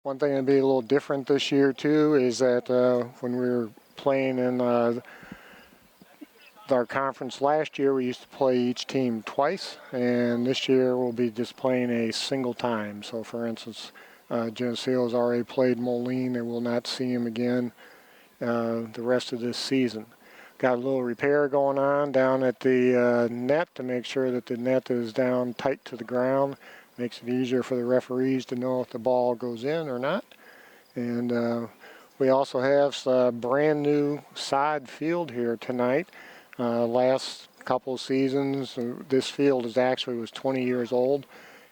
One thing that'll be a little different this year too is that when we were playing in our conference last year, we used to play each team twice, and this year we'll be just playing a single time. So for instance, Geneseo has already played Moline. They will not see him again the rest of this season. Got a little repair going on down at the net to make sure that the net is down tight to the ground. Makes it easier for the referees to know if the ball goes in or not. And we also have a brand new sod field here tonight. Last couple of seasons, this field was 20 years old,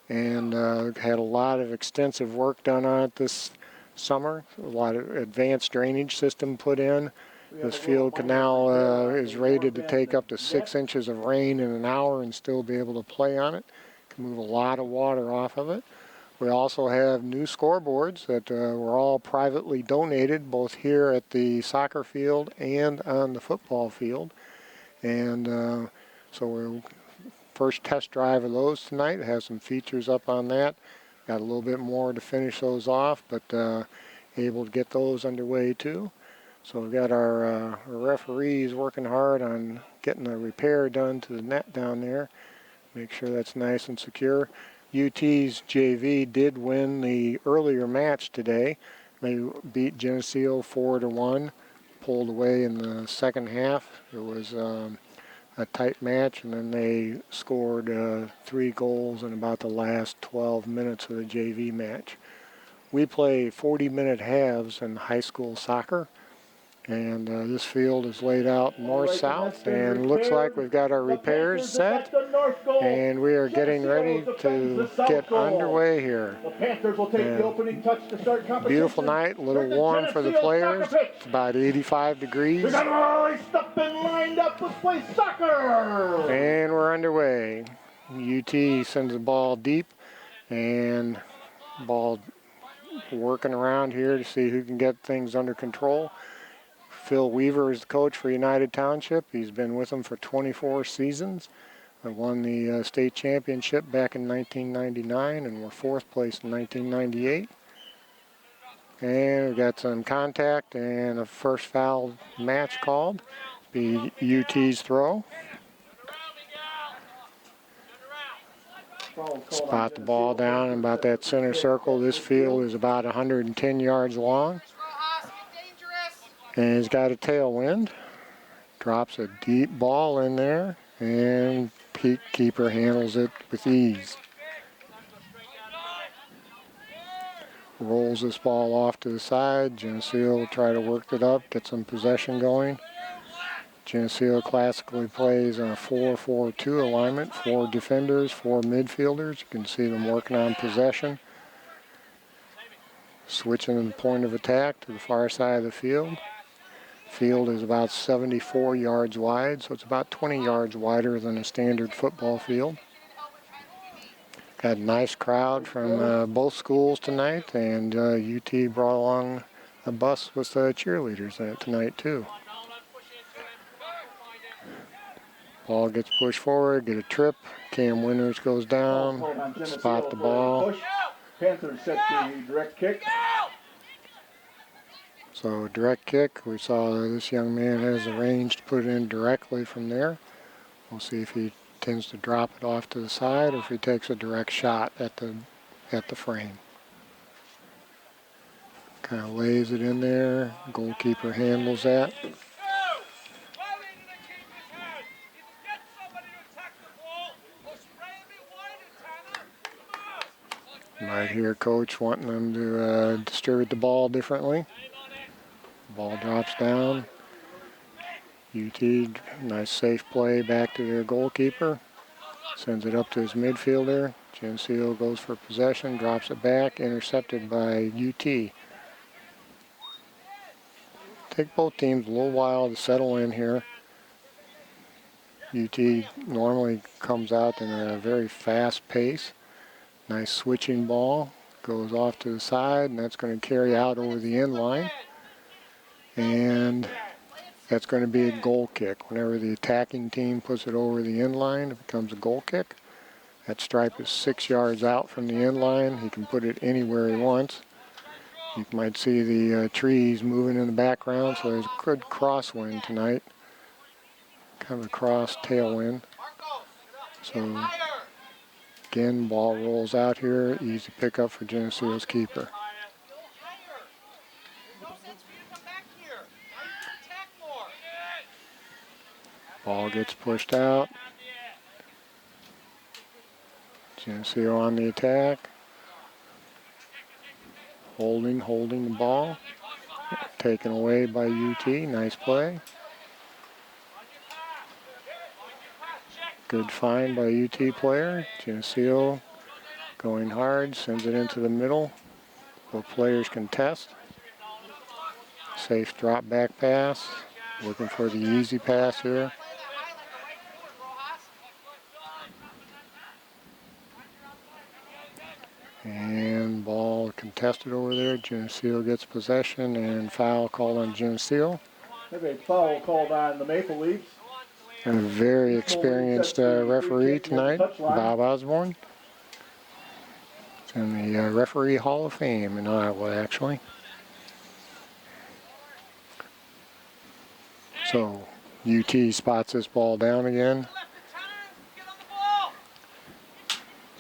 and had a lot of extensive work done on it this summer. A lot of advanced drainage system put in. This field can now is rated to take up to 6 inches of rain in an hour and still be able to play on it. Can move a lot of water off of it. We also have new scoreboards that were all privately donated, both here at the soccer field and on the football field. And so we're first test drive of those tonight. It has some features up on that. Got a little bit more to finish those off, but able to get those underway too. So we've got our referees working hard on getting the repair done to the net down there. Make sure that's nice and secure. UT's JV did win the earlier match today. They beat Geneseo 4-1, pulled away in the second half. It was a tight match, and then they scored 3 goals in about the last 12 minutes of the JV match. We play 40-minute halves in high school soccer. And this field is laid out north-south, and looks like we've got our repairs set, and we are getting ready to get underway here. Beautiful night, a little warm for the players. It's about 85 degrees. And we're underway. UT sends the ball deep, and ball working around here to see who can get things under control. Phil Weaver is the coach for United Township. He's been with them for 24 seasons. They won the state championship back in 1999 and were 4th place in 1998. And we've got some contact and a first foul match called. Be UT's throw. Spot the ball down in about that center circle. This field is about 110 yards long. And he's got a tailwind. Drops a deep ball in there, and keeper handles it with ease. Rolls this ball off to the side. Geneseo will try to work it up, get some possession going. Geneseo classically plays on a 4-4-2 alignment. 4 defenders, 4 midfielders. You can see them working on possession. Switching the point of attack to the far side of the field. Field is about 74 yards wide, so it's about 20 yards wider than a standard football field. Got a nice crowd from both schools tonight, and UT brought along a bus with cheerleaders tonight too. Ball gets pushed forward, get a trip. Cam Winters goes down, spot the ball. Panthers set the direct kick. So direct kick, we saw this young man has the range to put it in directly from there. We'll see if he tends to drop it off to the side or if he takes a direct shot at the frame. Kind of lays it in there. Goalkeeper handles that. Might hear coach wanting them to distribute the ball differently. Ball drops down. UT, nice safe play back to their goalkeeper. Sends it up to his midfielder. Geneseo goes for possession, drops it back, intercepted by UT. Take both teams a little while to settle in here. UT normally comes out in a very fast pace. Nice switching ball, goes off to the side, and that's going to carry out over the end line. And that's going to be a goal kick. Whenever the attacking team puts it over the end line, it becomes a goal kick. That stripe is 6 yards out from the end line. He can put it anywhere he wants. You might see the trees moving in the background, so there's a good crosswind tonight. Kind of a cross tailwind. So again, ball rolls out here. Easy pickup for Geneseo's keeper. Ball gets pushed out. Geneseo on the attack. Holding the ball. Taken away by UT. Nice play. Good find by UT player. Geneseo going hard. Sends it into the middle. Both players contest. Safe drop back pass. Looking for the easy pass here. And ball contested over there. Geneseo gets possession and foul called on Geneseo. Have a foul called on the Maple Leafs. And a very experienced referee tonight, Bob Osborne. It's in the Referee Hall of Fame in Iowa, actually. So UT spots this ball down again.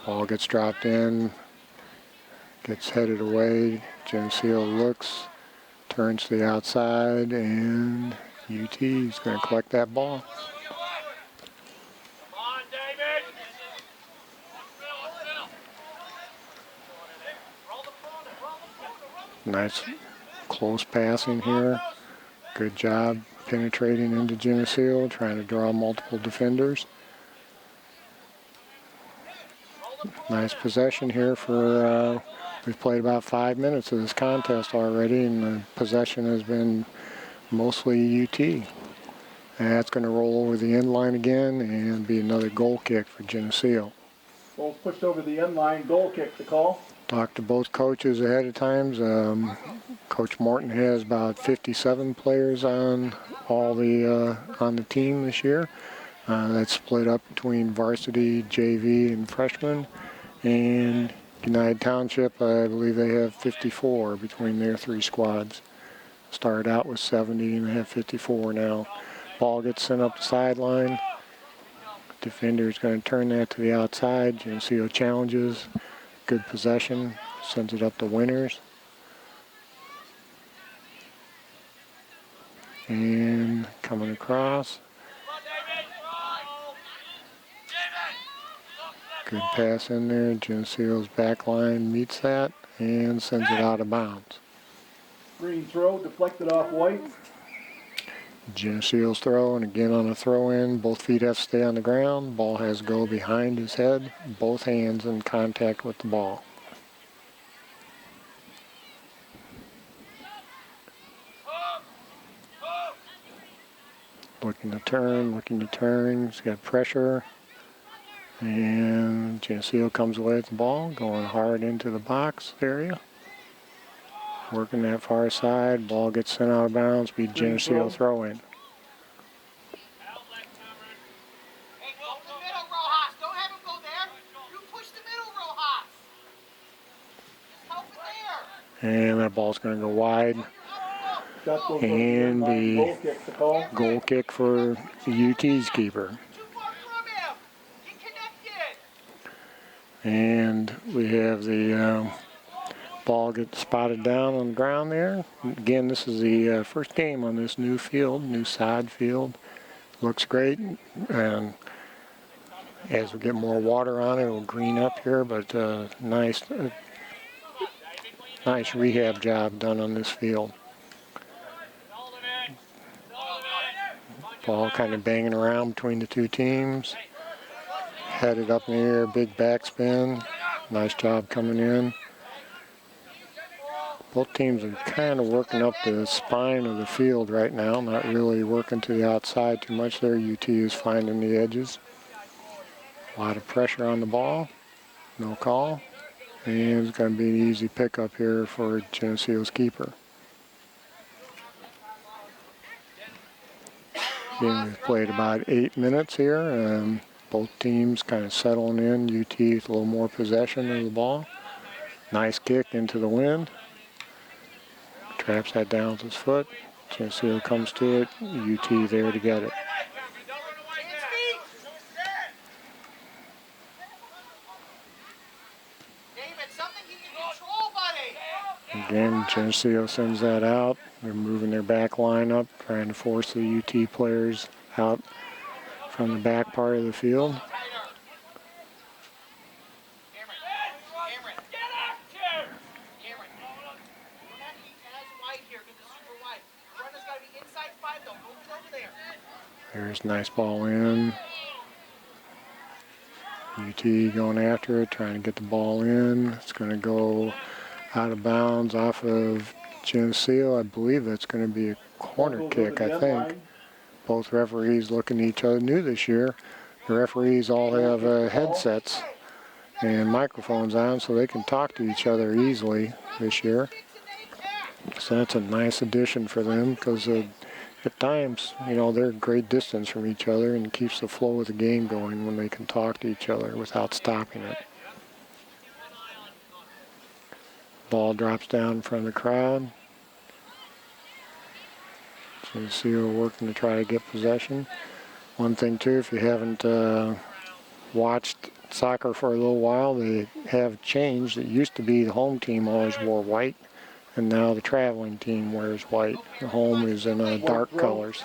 Ball gets dropped in, gets headed away. Geneseo looks, turns to the outside, and UT is going to collect that ball. Nice close passing here. Good job penetrating into Geneseo, trying to draw multiple defenders. Nice possession here for, we've played about 5 minutes of this contest already, and the possession has been mostly UT. And that's going to roll over the end line again and be another goal kick for Geneseo. Ball's pushed over the end line, goal kick to call. Talked to both coaches ahead of time. Coach Morton has about 57 players on all the on the team this year. That's split up between varsity, JV, and freshmen. And United Township, I believe they have 54 between their 3 squads. Started out with 70 and they have 54 now. Ball gets sent up the sideline. Defender is going to turn that to the outside. Geneseo challenges. Good possession. Sends it up to Winners. And coming across. Good pass in there. Geneseo's back line meets that and sends it out of bounds. Green throw, deflected off White. Geneseo's throw, and again on a throw in, both feet have to stay on the ground. Ball has to go behind his head, both hands in contact with the ball. Looking to turn, he's got pressure. And Geneseo comes away with the ball, going hard into the box area. Working that far side, ball gets sent out of bounds, be Geneseo throw in. And that ball's going to go wide. And the goal kick for the UT's keeper. And we have the ball get spotted down on the ground there. Again, this is the first game on this new field, new sod field. Looks great. And as we get more water on it, it'll green up here, but nice rehab job done on this field. Ball kind of banging around between the two teams. Headed up in the air, big backspin. Nice job coming in. Both teams are kind of working up the spine of the field right now, not really working to the outside too much there. UT is finding the edges. A lot of pressure on the ball. No call. And it's going to be an easy pickup here for Geneseo's keeper. Again, we've played about 8 minutes here. Both teams kind of settling in. UT with a little more possession of the ball. Nice kick into the wind. Traps that down with his foot. Geneseo comes to it. UT there to get it. Again, Geneseo sends that out. They're moving their back line up, trying to force the UT players out from the back part of the field. There's a nice ball in. UT going after it, trying to get the ball in. It's going to go out of bounds off of Geneseo. I believe that's going to be a corner kick, I think. Both referees looking at each other. New this year, the referees all have headsets and microphones on so they can talk to each other easily this year. So that's a nice addition for them because at times, you know, they're a great distance from each other and keeps the flow of the game going when they can talk to each other without stopping it. Ball drops down in front of the crowd. Geneseo working to try to get possession. One thing too, if you haven't watched soccer for a little while, they have changed. It used to be the home team always wore white, and now the traveling team wears white. The home is in dark colors.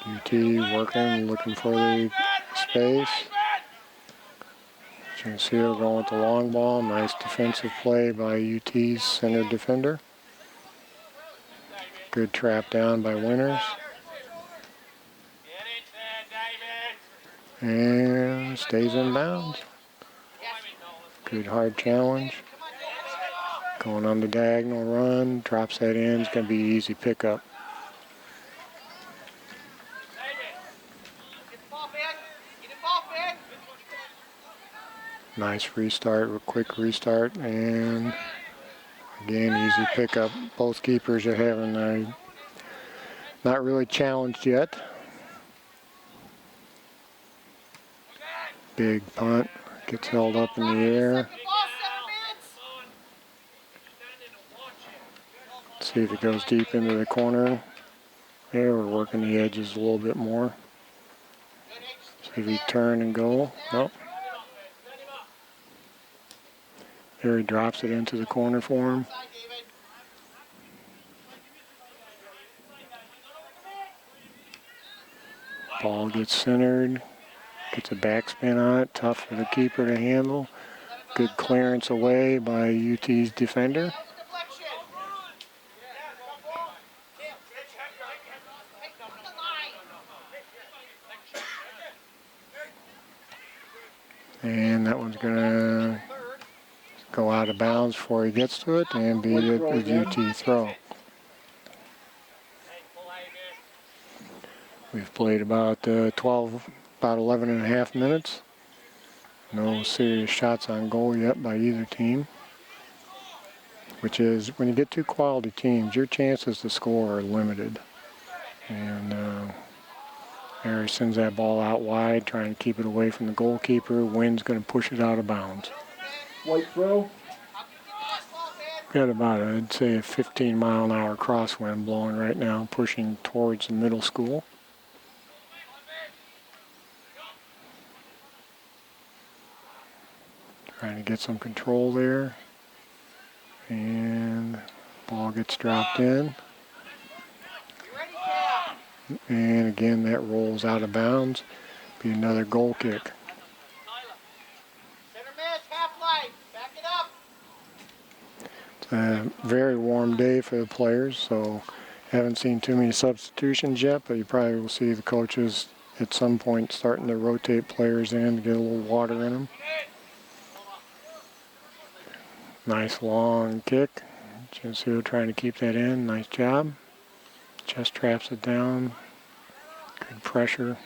UT working, looking for the space. Geneseo going with the long ball. Nice defensive play by UT's center defender. Good trap down by Winters. And stays in bounds. Good hard challenge. Going on the diagonal run. Drops that in. It's going to be an easy pickup. Nice restart, a quick restart, and again, easy pickup. Both keepers are having not really challenged yet. Big punt, gets held up in the air. Let's see if it goes deep into the corner. There, we're working the edges a little bit more. See if he turn and go. Nope. There he drops it into the corner for him. Ball gets centered. Gets a backspin on it. Tough for the keeper to handle. Good clearance away by UT's defender. And that one's going to go out of bounds before he gets to it and be a UT throw. We've played about 11 and a half minutes. No serious shots on goal yet by either team. Which is, when you get two quality teams, your chances to score are limited. And Harry sends that ball out wide, trying to keep it away from the goalkeeper. Wynn's going to push it out of bounds. White throw. Got about, I'd say, a 15-mile-an-hour crosswind blowing right now, pushing towards the middle school. Trying to get some control there. And ball gets dropped in. And again, that rolls out of bounds. Be another goal kick. It's a very warm day for the players, so haven't seen too many substitutions yet, but you probably will see the coaches at some point starting to rotate players in to get a little water in them. Nice long kick. Geneseo trying to keep that in. Nice job. Just traps it down. Good pressure.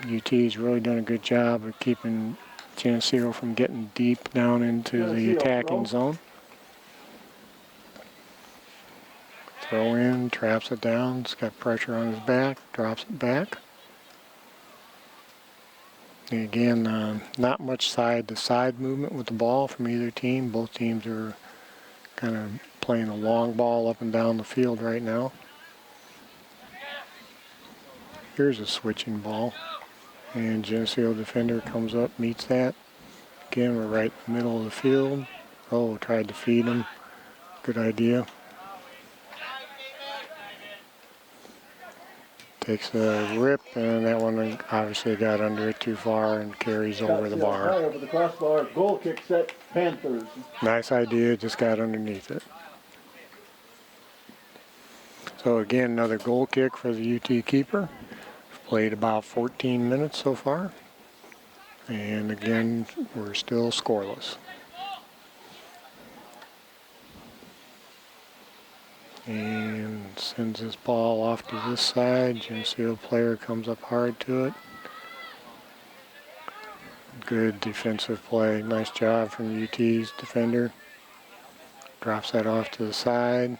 UT's really done a good job of keeping Geneseo from getting deep down into the attacking zone. throw in, traps it down. It's got pressure on his back, drops it back. And again, not much side-to-side movement with the ball from either team. Both teams are kind of playing a long ball up and down the field right now. Here's a switching ball. And Geneseo defender comes up, meets that. Again, we're right in the middle of the field. Oh, tried to feed him. Good idea. Takes a rip, and that one obviously got under it too far and carries over the bar. High over the crossbar. Goal kick set, Panthers. Nice idea, just got underneath it. So again, another goal kick for the UT keeper. Played about 14 minutes so far. And again, we're still scoreless. And sends this ball off to this side. Geneseo player comes up hard to it. Good defensive play. Nice job from UT's defender. Drops that off to the side.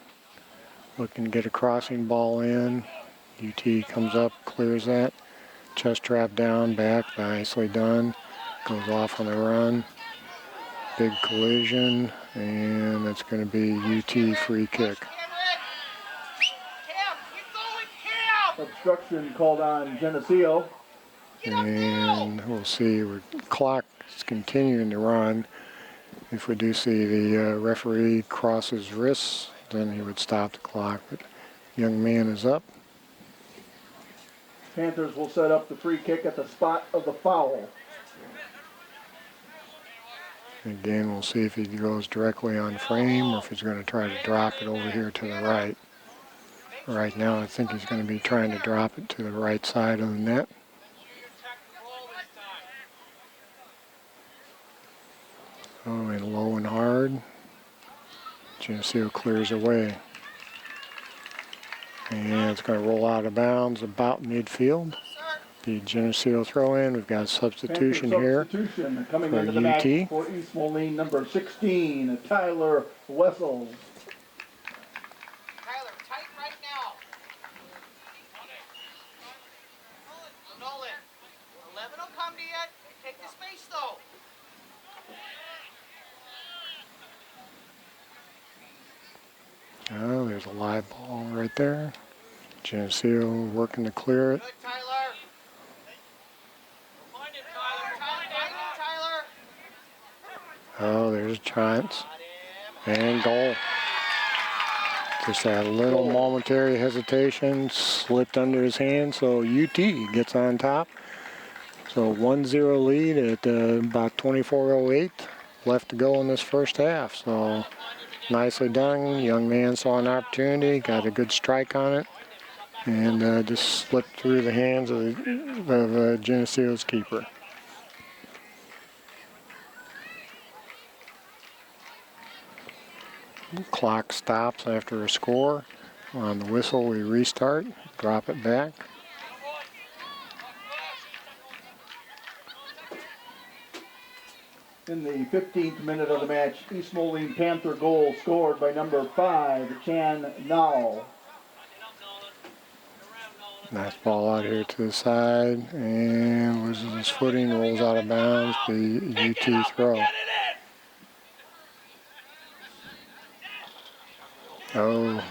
Looking to get a crossing ball in. UT comes up, clears that. Chest trap down, back, nicely done. Goes off on the run. Big collision, and it's going to be UT free kick. Obstruction called on Geneseo. And we'll see, the clock is continuing to run. If we do see the referee cross his wrists, then he would stop the clock. But young man is up. Panthers will set up the free kick at the spot of the foul. Again, we'll see if he goes directly on frame or if he's going to try to drop it over here to the right. Right now, I think he's going to be trying to drop it to the right side of the net. Oh, and low and hard. Geneseo clears away. And it's going to roll out of bounds about midfield. The Geneseo throw in. We've got a substitution here Substitution coming for into the match UT. for East Moline, number 16, Tyler Wessels. Tyler, tight right now. Nolan, 11 will come to you. Take the space though. Oh, there's a live ball right there. Geneseo working to clear it. Good, Tyler. Find it, Tyler. Find it, Tyler. Oh, there's a chance. And goal. Just that little momentary hesitation slipped under his hand, so UT gets on top. So 1-0 lead at about 24:08 left to go in this first half. So nicely done. Young man saw an opportunity, got a good strike on it, and just slipped through the hands of Geneseo's keeper. Clock stops after a score. On the whistle, we restart, drop it back. In the 15th minute of the match, East Moline Panther goal scored by number 5, Chan Nall. Nice ball out here to the side, and loses his footing, rolls out of bounds. The UT throw. Oh,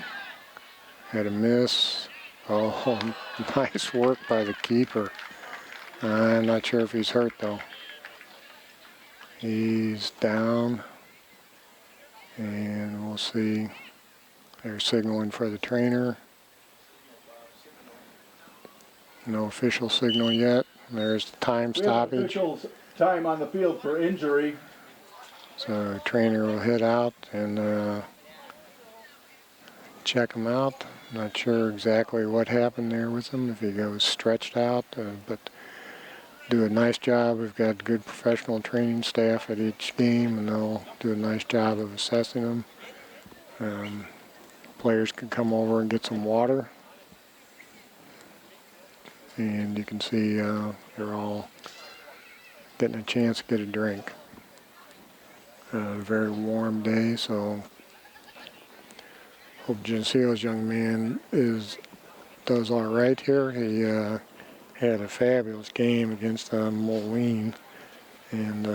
had a miss. Oh, nice work by the keeper. I'm not sure if he's hurt though. He's down, and we'll see. They're signaling for the trainer. No official signal yet. There's the time stoppage. Officials time on the field for injury. So the trainer will head out and check him out. Not sure exactly what happened there with him, if he goes stretched out, but do a nice job. We've got good professional training staff at each game, and they'll do a nice job of assessing them. Players can come over and get some water. And you can see they're all getting a chance to get a drink. Very warm day, so Hope Geneseo's young man does all right here. He had a fabulous game against Moline, and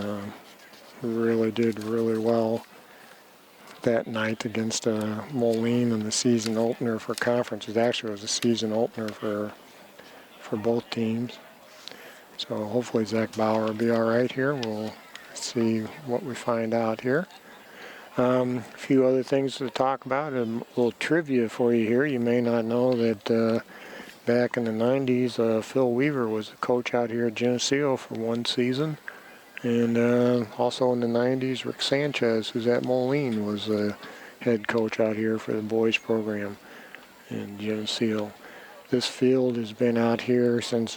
really did really well that night against Moline in the season opener for conference. It actually was a season opener for both teams. So hopefully Zach Bauer will be all right here. We'll see what we find out here. A few other things to talk about. A little trivia for you here. You may not know that back in the 90s, Phil Weaver was the coach out here at Geneseo for one season. And also in the 90s, Rick Sanchez, who's at Moline, was the head coach out here for the boys program in Geneseo. This field has been out here since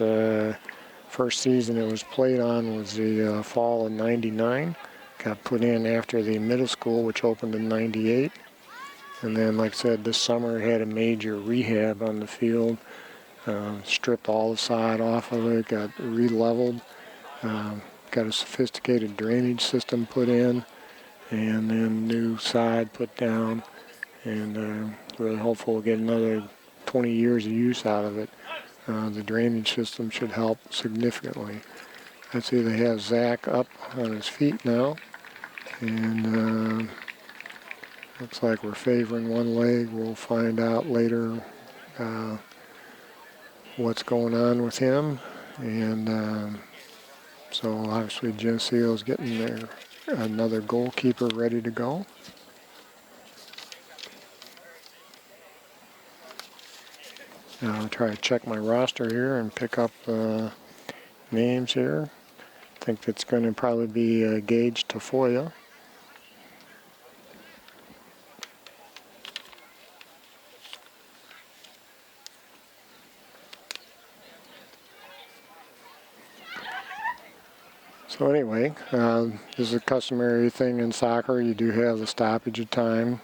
first season it was played on was the fall of '99. Got put in after the middle school, which opened in '98. And then, like I said, this summer had a major rehab on the field. Stripped all the side off of it, got re-leveled, got a sophisticated drainage system put in, and then new side put down, and really hopeful we'll get another 20 years of use out of it. The drainage system should help significantly. I see they have Zach up on his feet now, and looks like we're favoring one leg. We'll find out later what's going on with him, and so obviously Geneseo's getting there. Another goalkeeper ready to go. Now I'll try to check my roster here and pick up names here. I think it's going to probably be Gage Tafoya. So anyway, this is a customary thing in soccer. You do have the stoppage of time.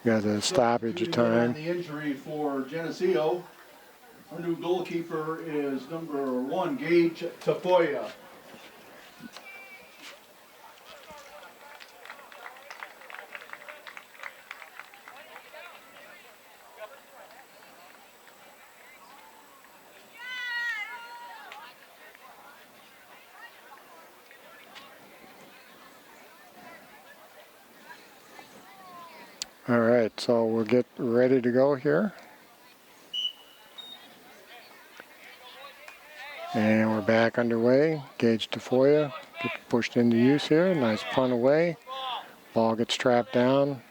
Got the stoppage of time. The injury for Geneseo. Our new goalkeeper is number 1, Gage Tafoya. All right, so we'll get ready to go here. And we're back underway. Gage Tafoya gets pushed into use here. Nice punt away. Ball gets trapped down.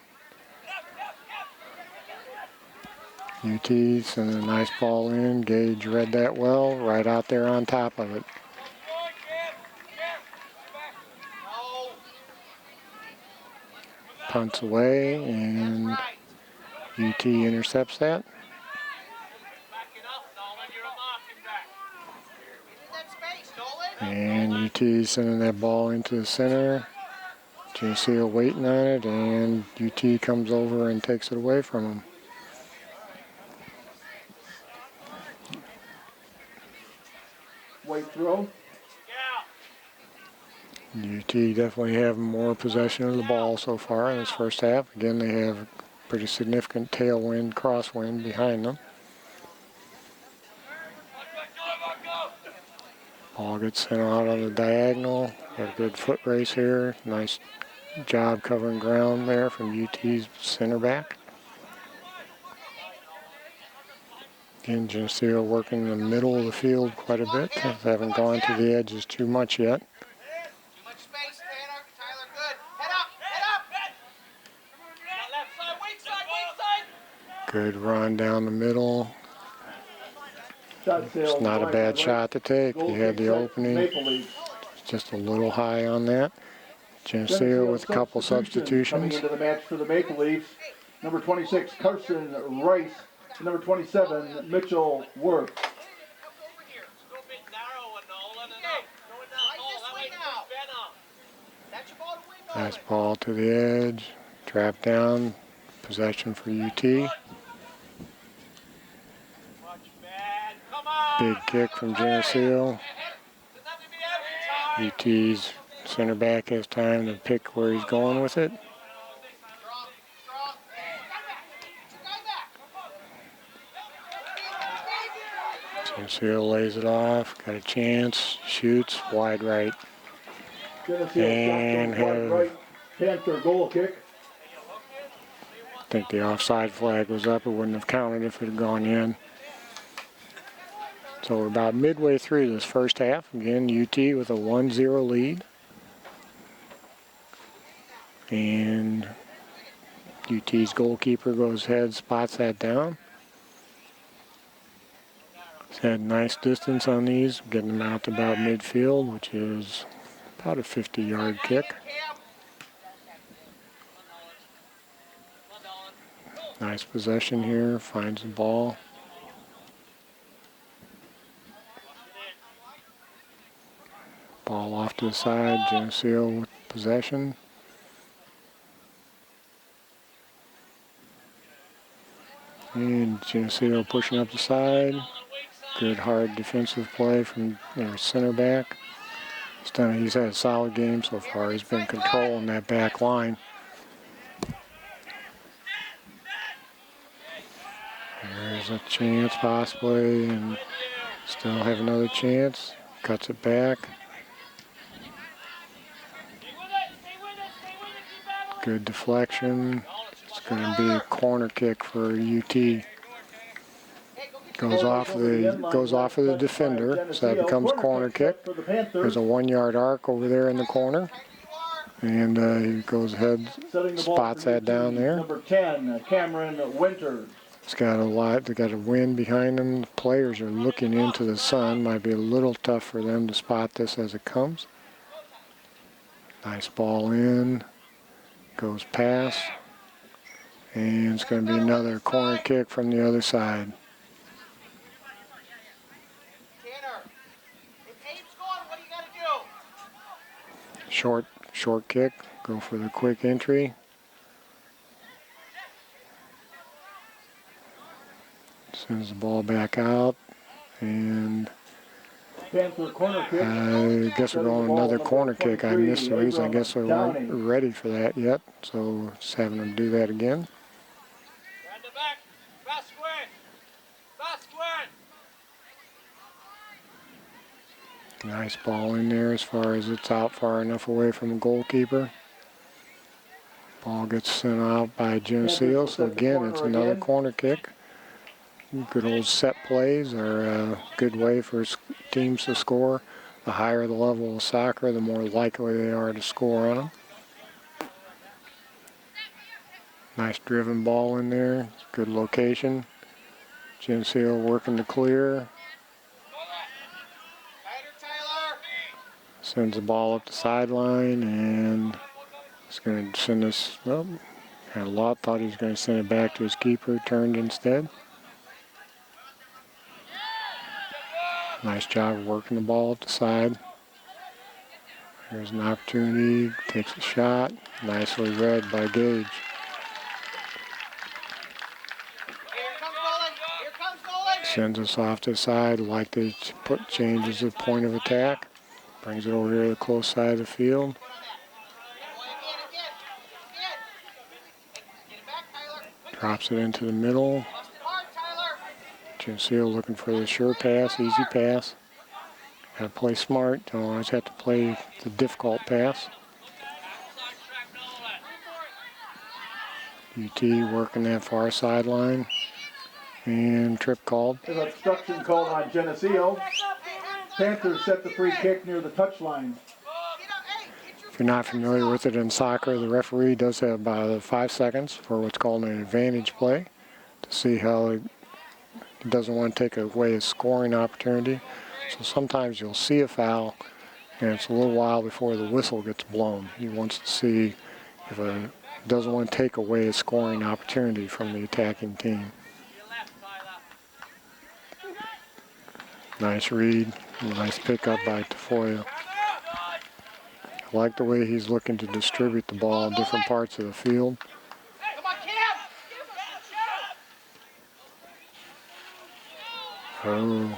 UT sending a nice ball in. Gage read that well, right out there on top of it. Punts away, and UT intercepts that. And UT sending that ball into the center. Geneseo waiting on it, and UT comes over and takes it away from him. White throw. UT definitely have more possession of the ball so far in this first half. Again, they have a pretty significant tailwind, crosswind behind them. Ball gets sent out on the diagonal. Got a good foot race here. Nice job covering ground there from UT's center back. Again, Geneseo working in the middle of the field quite a bit. They haven't gone to the edges too much yet. Good run down the middle. It's not a bad shot to take. He had the opening. Just a little high on that. Geneseo with a couple substitutions. Coming into the match for the Maple Leafs. Number 26, Carson Rice. Number 27, Mitchell Worth. Nice ball to the edge. Trap down. Possession for UT. Big kick from Geneseo. UT's Center back has time to pick where he's going with it. Strong, strong. Hey, guy back. Geneseo lays it off, got a chance, shoots, wide right. Geneseo And shot goes wide right. Panther goal kick. I think the offside flag was up. It wouldn't have counted if it had gone in. So we're about midway through this first half. Again, UT with a 1-0 lead. And UT's goalkeeper goes ahead, spots that down. He's had nice distance on these, getting them out to about midfield, which is about a 50-yard kick. Nice possession here, finds the ball. Ball off to the side, Geneseo with possession. And Geneseo pushing up the side. Good hard defensive play from their center back. He's had a solid game so far. He's been controlling that back line. There's a chance possibly, and still have another chance. Cuts it back. Good deflection. It's going to be a corner kick for UT. Goes off of the defender, so that becomes a corner kick. There's a 1-yard arc over there in the corner, and he goes ahead, spots that down there. Number 10, Cameron Winters. It's got a lot. They got a wind behind them. The players are looking into the sun. Might be a little tough for them to spot this as it comes. Nice ball in. Goes past. And it's going to be another corner kick from the other side. Tanner, if Abe's going, what do you got to do? Short kick. Go for the quick entry. Sends the ball back out, and Panther corner kick. I guess we're going another corner kick. I missed the reason. I guess we weren't ready for that yet, so just having them do that again. Nice ball in there as far as it's out far enough away from the goalkeeper. Ball gets sent out by Geneseo, so again, it's another corner kick. Good old set plays are a good way for teams to score. The higher the level of soccer, the more likely they are to score on them. Nice driven ball in there. Good location. Geneseo working to clear. Sends the ball up the sideline, and it's going to send us, well, had a lot, thought he was going to send it back to his keeper, turned instead. Nice job of working the ball at the side. There's an opportunity, takes a shot, nicely read by Gage. Sends us off to the side, like to changes the point of attack. Brings it over here to the close side of the field. Drops it into the middle. Geneseo looking for the sure pass, easy pass. Got to play smart. Don't always have to play the difficult pass. UT working that far sideline. And trip called. There's obstruction called on Geneseo. Panthers set the free kick near the touchline. If you're not familiar with it in soccer, the referee does have about 5 seconds for what's called an advantage play to see how he doesn't want to take away a scoring opportunity. So sometimes you'll see a foul, and it's a little while before the whistle gets blown. He wants to see if it doesn't want to take away a scoring opportunity from the attacking team. Nice read, nice pickup by Tafoya. I like the way he's looking to distribute the ball in different parts of the field. Oh,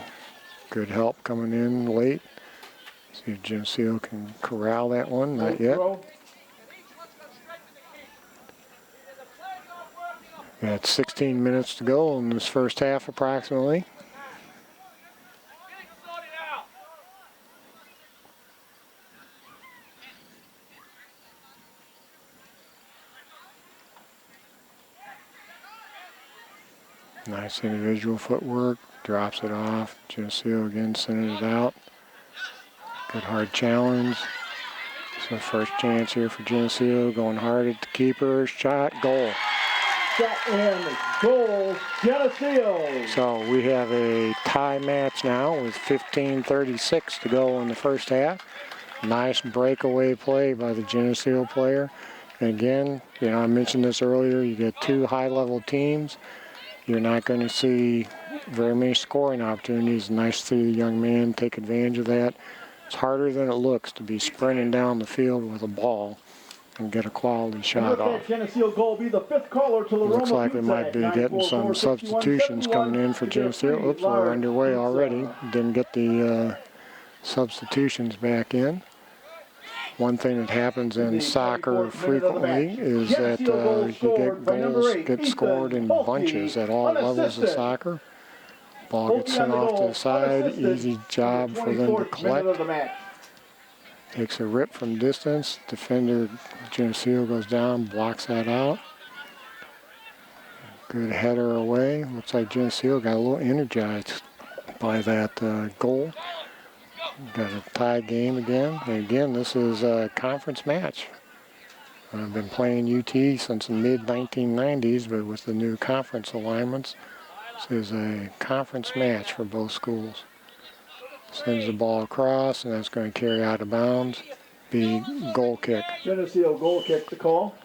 good help coming in late. See if Geneseo can corral that one. Not Late yet. throw. Got 16 minutes to go in this first half approximately. Nice individual footwork. Drops it off. Geneseo again sending it out. Good hard challenge. So first chance here for Geneseo. Going hard at the keeper. Shot. Goal. Shot and goal, Geneseo. So we have a tie match now with 15:36 to go in the first half. Nice breakaway play by the Geneseo player. And again, you know, I mentioned this earlier, you get two high-level teams. You're not going to see very many scoring opportunities. Nice to see the young man take advantage of that. It's harder than it looks to be sprinting down the field with a ball and get a quality shot off. Geneseo goal be the fifth caller to the Looks like we might be getting some substitutions coming in for Geneseo. Oops, we're underway already. Didn't get the substitutions back in. One thing that happens in soccer frequently is that you get goals get scored in bunches at all levels of soccer. Ball gets sent off to the side. Easy job for them to collect. Takes a rip from distance. Defender Geneseo goes down, blocks that out. Good header away. Looks like Geneseo got a little energized by that goal. Got a tie game again. And again, this is a conference match. I've been playing UT since the mid-1990s, but with the new conference alignments, this is a conference match for both schools. Sends the ball across, and that's going to carry out of bounds. Be goal kick. Geneseo goal kick to call.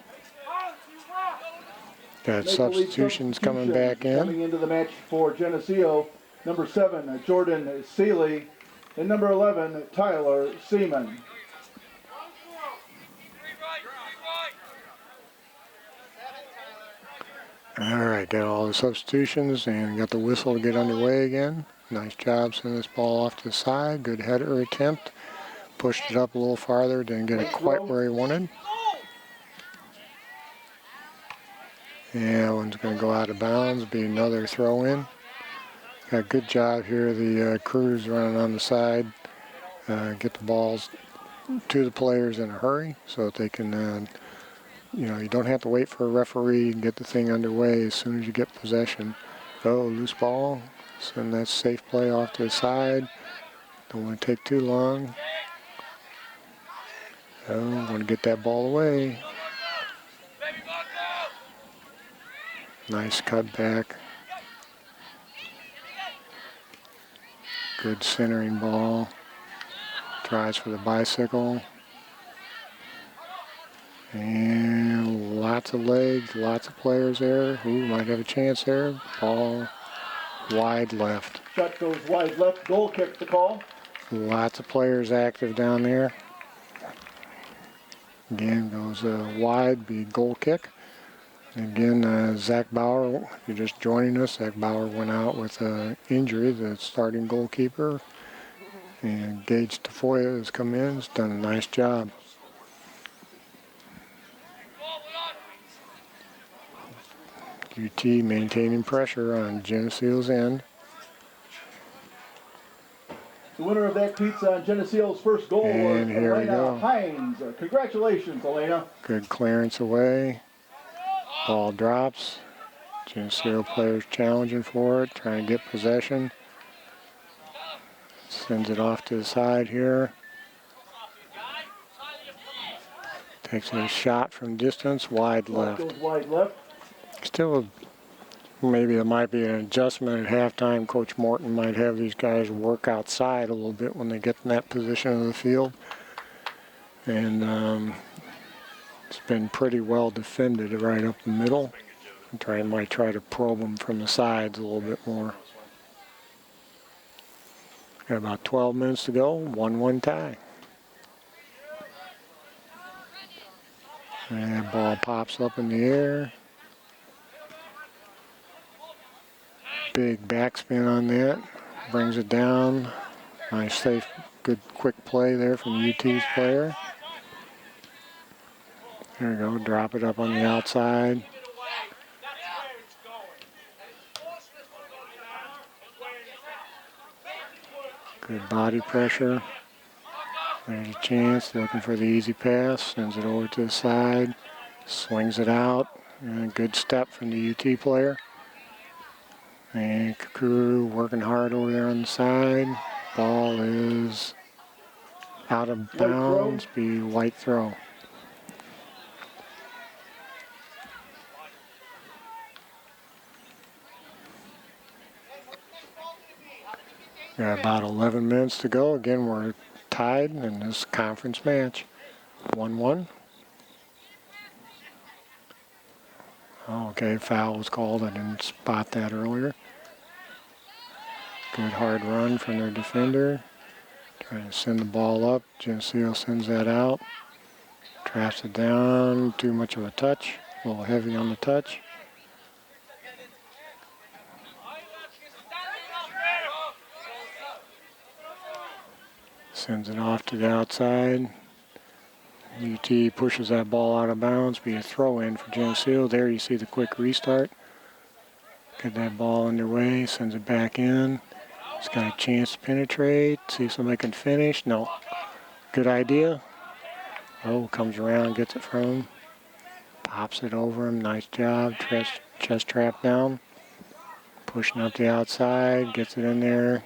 Got substitutions coming back in. Coming into the match for Geneseo, number 7, Jordan Seeley, and number 11, Tyler Seaman. All right, got all the substitutions and got the whistle to get underway again. Nice job sending this ball off to the side. Good header attempt. Pushed it up a little farther, didn't get it quite where he wanted. Yeah, one's going to go out of bounds, be another throw in. Got a good job here. The crews running on the side. Get the balls to the players in a hurry so that they can, you know, you don't have to wait for a referee and get the thing underway as soon as you get possession. Oh, loose ball. Send that safe play off to the side. Don't want to take too long. Oh, want to get that ball away. Nice cut back. Good centering ball. Tries for the bicycle. And lots of legs, lots of players there. Who might have a chance there. Ball wide left. Shot goes wide left, goal kick to call. Lots of players active down there. Again, goes wide, be goal kick. Again, Zach Bauer, if you're just joining us, Zach Bauer went out with an injury, the starting goalkeeper. And Gage Tafoya has come in, has done a nice job. UT maintaining pressure on Geneseo's end. The winner of that pizza on Geneseo's first goal And was here we Elena go. Hines. Congratulations, Elena. Good clearance away. Ball drops. Geneseo players challenging for it, trying to get possession. Sends it off to the side here. Takes a shot from distance, wide left. Goes wide left. Still, maybe there might be an adjustment at halftime. Coach Morton might have these guys work outside a little bit when they get in that position of the field. And it's been pretty well defended right up the middle. Might try to probe them from the sides a little bit more. Got about 12 minutes to go, 1-1 tie. And ball pops up in the air. Big backspin on that. Brings it down. Nice safe Good quick play there from UT's player. There we go, drop it up on the outside. Good body pressure. There's a chance, looking for the easy pass, sends it over to the side, swings it out, and a good step from the UT player. And Kakuru working hard over there on the side. Ball is out of bounds, be white throw. Got about 11 minutes to go. Again, we're tied in this conference match. 1-1. Oh, okay, foul was called. I didn't spot that earlier. Good hard run from their defender. Trying to send the ball up. Geneseo sends that out. Traps it down. Too much of a touch. A little heavy on the touch. Sends it off to the outside. UT pushes that ball out of bounds. Be a throw in for Geneseo. There you see the quick restart. Get that ball underway. Sends it back in. He's got a chance to penetrate. See if somebody can finish. No. Good idea. Oh, comes around, gets it from him. Pops it over him. Nice job. Chest trap down. Pushing up the outside. Gets it in there.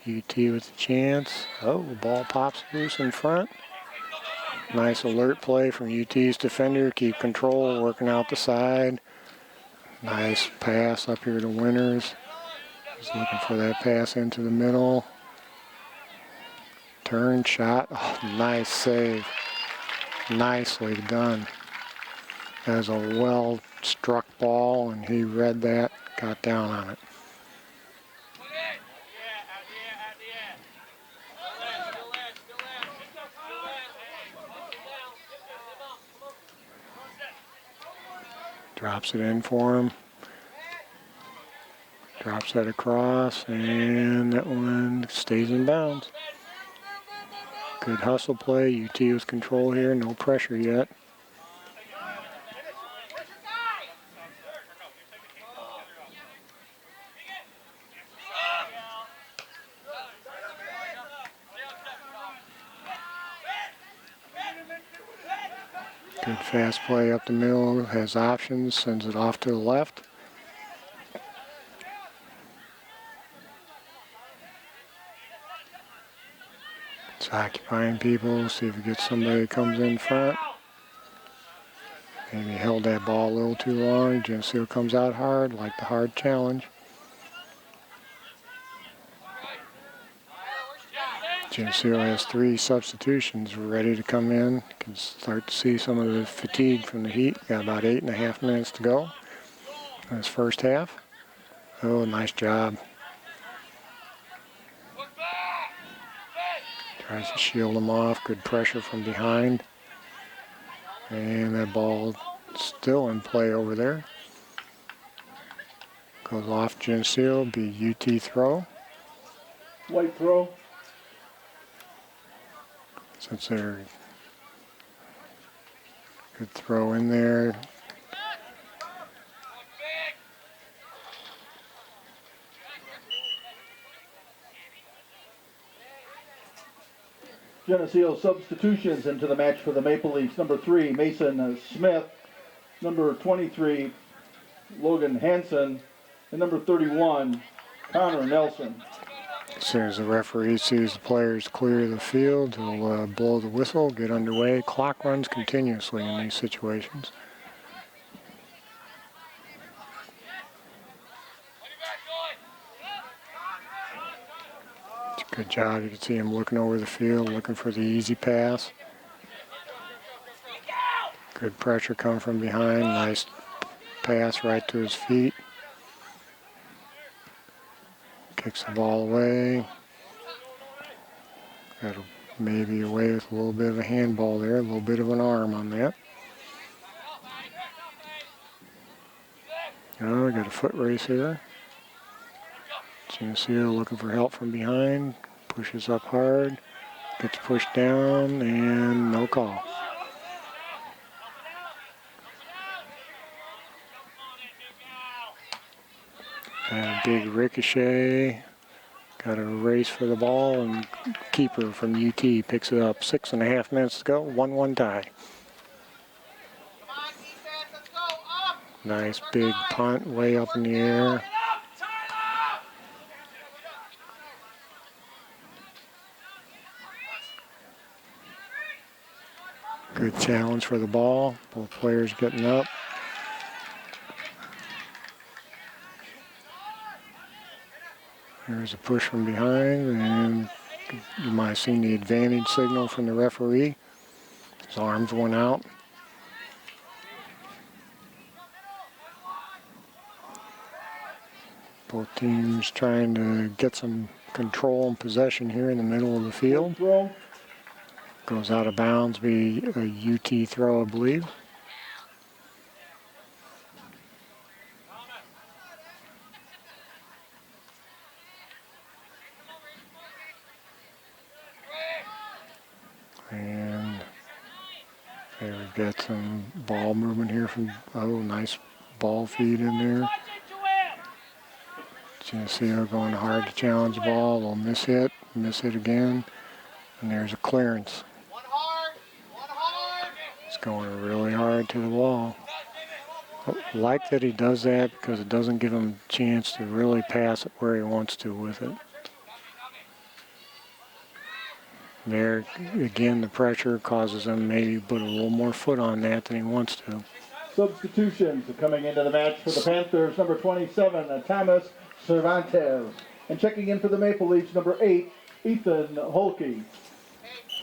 UT with a chance. Oh, the ball pops loose in front. Nice alert play from UT's defender. Keep control, working out the side. Nice pass up here to Winters. He's looking for that pass into the middle. Turn, shot. Oh, nice save. Nicely done. That was a well-struck ball, and he read that, got down on it. Drops it in for him. Drops that across, and that one stays in bounds. Good hustle play. UT with control here. No pressure yet. Good fast play up the middle. Has options. Sends it off to the left. It's occupying people. See if we get somebody that comes in front. Maybe held that ball a little too long. Geneseo comes out hard, like the hard challenge. Geneseo has 3 substitutions ready to come in. You can start to see some of the fatigue from the heat. Got about 8.5 minutes to go in this first half. Oh, nice job. Tries to shield them off. Good pressure from behind. And that ball still in play over there. Goes off Geneseo. Be UT throw. White throw. Since they're good throw in there. Geneseo substitutions into the match for the Maple Leafs. Number 3, Mason Smith. Number 23, Logan Hansen. And number 31, Connor Nelson. As soon as the referee sees the players clear the field, he'll blow the whistle, get underway. Clock runs continuously in these situations. It's a good job. You can see him looking over the field, looking for the easy pass. Good pressure coming from behind. Nice pass right to his feet. Kicks the ball away. Got maybe away with a little bit of a handball there, a little bit of an arm on that. Oh, got a foot race here. Geneseo looking for help from behind. Pushes up hard. Gets pushed down and no call. And a big ricochet. Got a race for the ball, and keeper from UT picks it up. 6.5 minutes to go, 1-1 tie. Come on, defense, let's go. Up. Nice big punt way up in the air. Good challenge for the ball. Both players getting up. There's a push from behind, and you might have seen the advantage signal from the referee. His arms went out. Both teams trying to get some control and possession here in the middle of the field. Throw. Goes out of bounds, be a UT throw, I believe. And there we've got some ball movement here from, oh, nice ball feed in there. Geneseo going hard to challenge the ball. Will miss hit again. And there's a clearance. One hard. He's going really hard to the wall. I like that he does that because it doesn't give him a chance to really pass it where he wants to with it. There, again, the pressure causes him maybe to put a little more foot on that than he wants to. Substitutions coming into the match for the Panthers, number 27, Thomas Cervantes. And checking in for the Maple Leafs, number 8, Ethan Holke.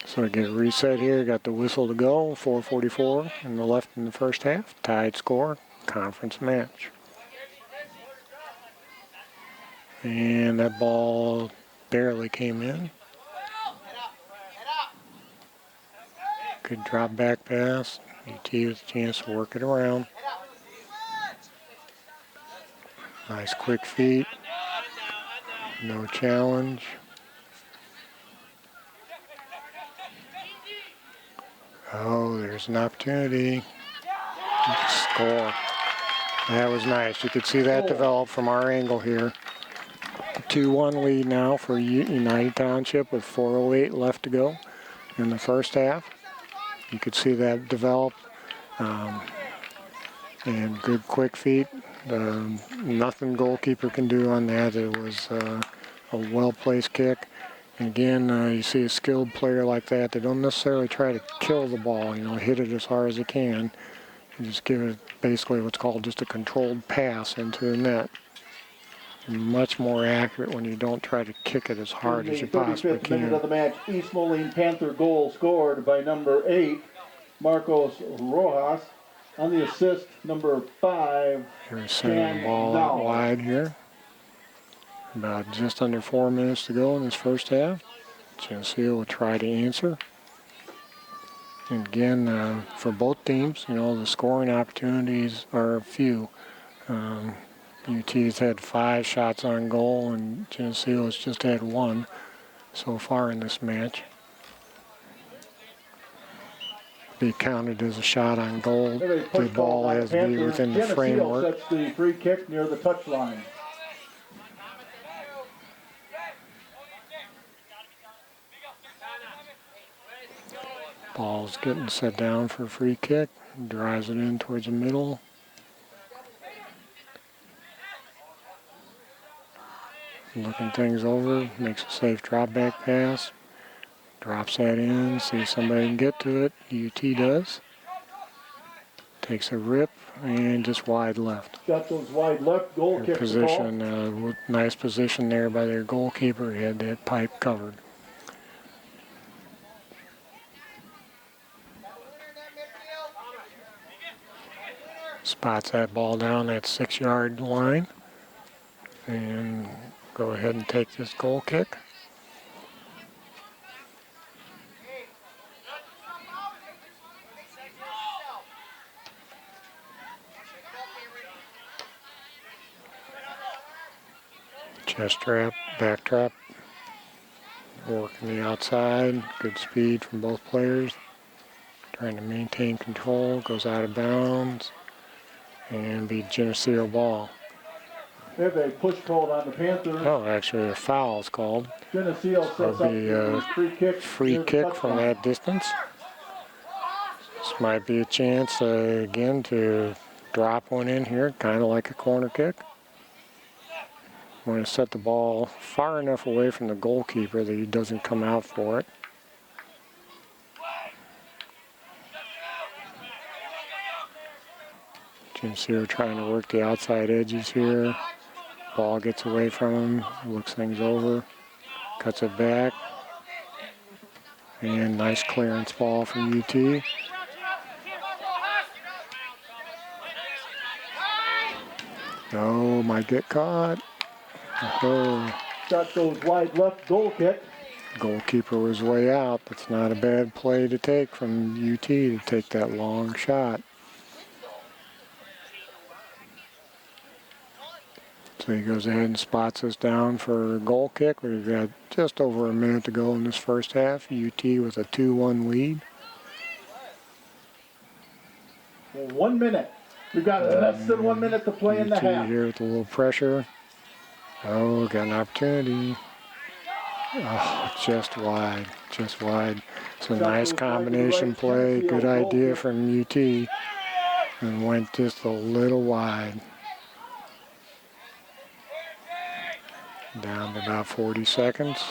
So we get a reset here, got the whistle to go, 4:44 in the left in the first half. Tied score, conference match. And that ball barely came in. Good drop back pass. UT with a chance to work it around. Nice quick feet. No challenge. Oh, there's an opportunity. Score. That was nice. You could see that develop from our angle here. 2-1 lead now for United Township with 4:08 left to go in the first half. You could see that develop. And good quick feet. Nothing goalkeeper can do on that. It was a well-placed kick. And again, you see a skilled player like that. They don't necessarily try to kill the ball, hit it as hard as they can. You just give it basically what's called just a controlled pass into the net. Much more accurate when you don't try to kick it as hard as you possibly In the 35th minute can. of the match, East Moline Panther goal scored by number 8, Marcos Rojas. On the assist, number 5, Here's sending the ball out wide here. About just under 4 minutes to go in this first half. Geneseo will try to answer. And again, for both teams, the scoring opportunities are few. UT's had 5 shots on goal, and Geneseo has just had 1 so far in this match. Be counted as a shot on goal. The ball has to be within the framework. Geneseo sets the free kick near the touchline. Ball's getting set down for a free kick. Drives it in towards the middle. Looking things over, makes a safe drop back pass. Drops that in, see if somebody can get to it. UT does. Takes a rip and just wide left. Shot goes wide left, goal kick. Position, nice position there by their goalkeeper. He had that pipe covered. Spots that ball down that 6-yard line. And go ahead and take this goal kick. Chest trap, back trap. Working the outside, good speed from both players. Trying to maintain control, goes out of bounds, and be Geneseo ball. We have a push called on the Panthers. Oh, actually a foul is called. Geneseo sets That'll up be the a free kick. free near the kick from touchline. that distance. This might be a chance again to drop one in here, kind of like a corner kick. Want to set the ball far enough away from the goalkeeper that he doesn't come out for it. Geneseo trying to work the outside edges here. Ball gets away from him, looks things over, cuts it back. And nice clearance ball from UT. Oh, might get caught. Oh, Shot goes wide left, goal kick. goalkeeper was way out. That's not a bad play to take from UT to take that long shot. So he goes ahead and spots us down for a goal kick. We've got just over a minute to go in this first half. UT with a 2-1 lead. Well, 1 minute. We've got less than 1 minute to play in the UT half. here with a little pressure. Oh, got an opportunity. Oh, just wide, just wide. It's a nice combination play. Good idea from UT. And went just a little wide. Down to about 40 seconds.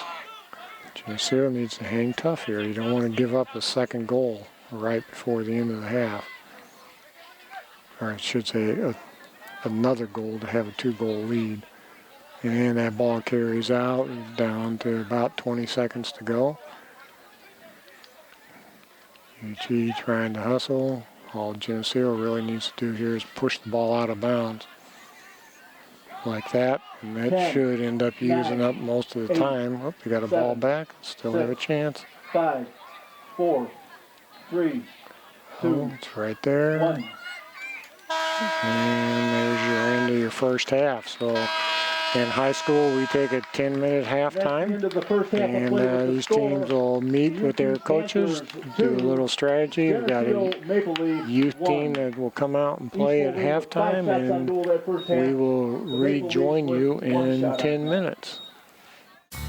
Geneseo needs to hang tough here. You don't want to give up a second goal right before the end of the half. Or I should say another goal to have a 2-goal lead. And that ball carries out down to about 20 seconds to go. UT trying to hustle. All Geneseo really needs to do here is push the ball out of bounds. Like that, and that 10, should end up using 9, up most of the 8, time. Oh, they got a ball 7, back. Still have a 6, chance. 5, 4, 3, 2, Oh, it's right there. 1. And there's your end of your first half. So in high school, we take a 10-minute That's the halftime. end of the first half of And play with the these score. teams will meet with their coaches, do a little strategy. We've got Geneseo a Maple Leafs youth 1. team that will come out and play at East will lead with 5 halftime, shots on and goal that first half. we will The Maple rejoin Leafs you with 1 in shot 10 on minutes.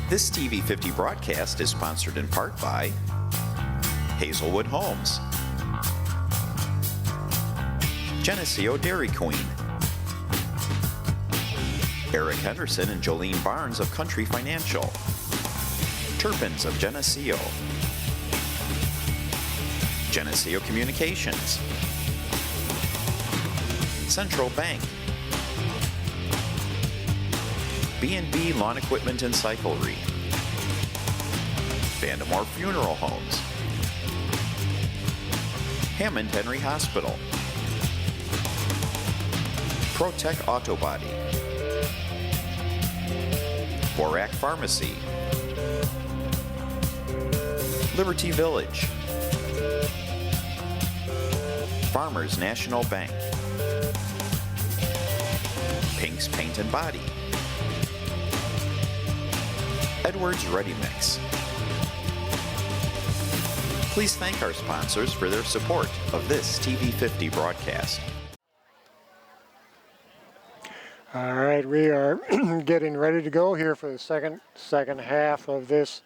This TV50 broadcast is sponsored in part by Hazelwood Homes, Geneseo Dairy Queen, Eric Henderson and Jolene Barnes of Country Financial, Turpins of Geneseo, Geneseo Communications, Central Bank, B&B Lawn Equipment and Cyclery, Vandemore Funeral Homes, Hammond Henry Hospital, ProTech Auto Body, Borac Pharmacy, Liberty Village, Farmers National Bank, Pink's Paint and Body, Edwards Ready Mix. Please thank our sponsors for their support of this TV50 broadcast. All right, we are getting ready to go here for the second half of this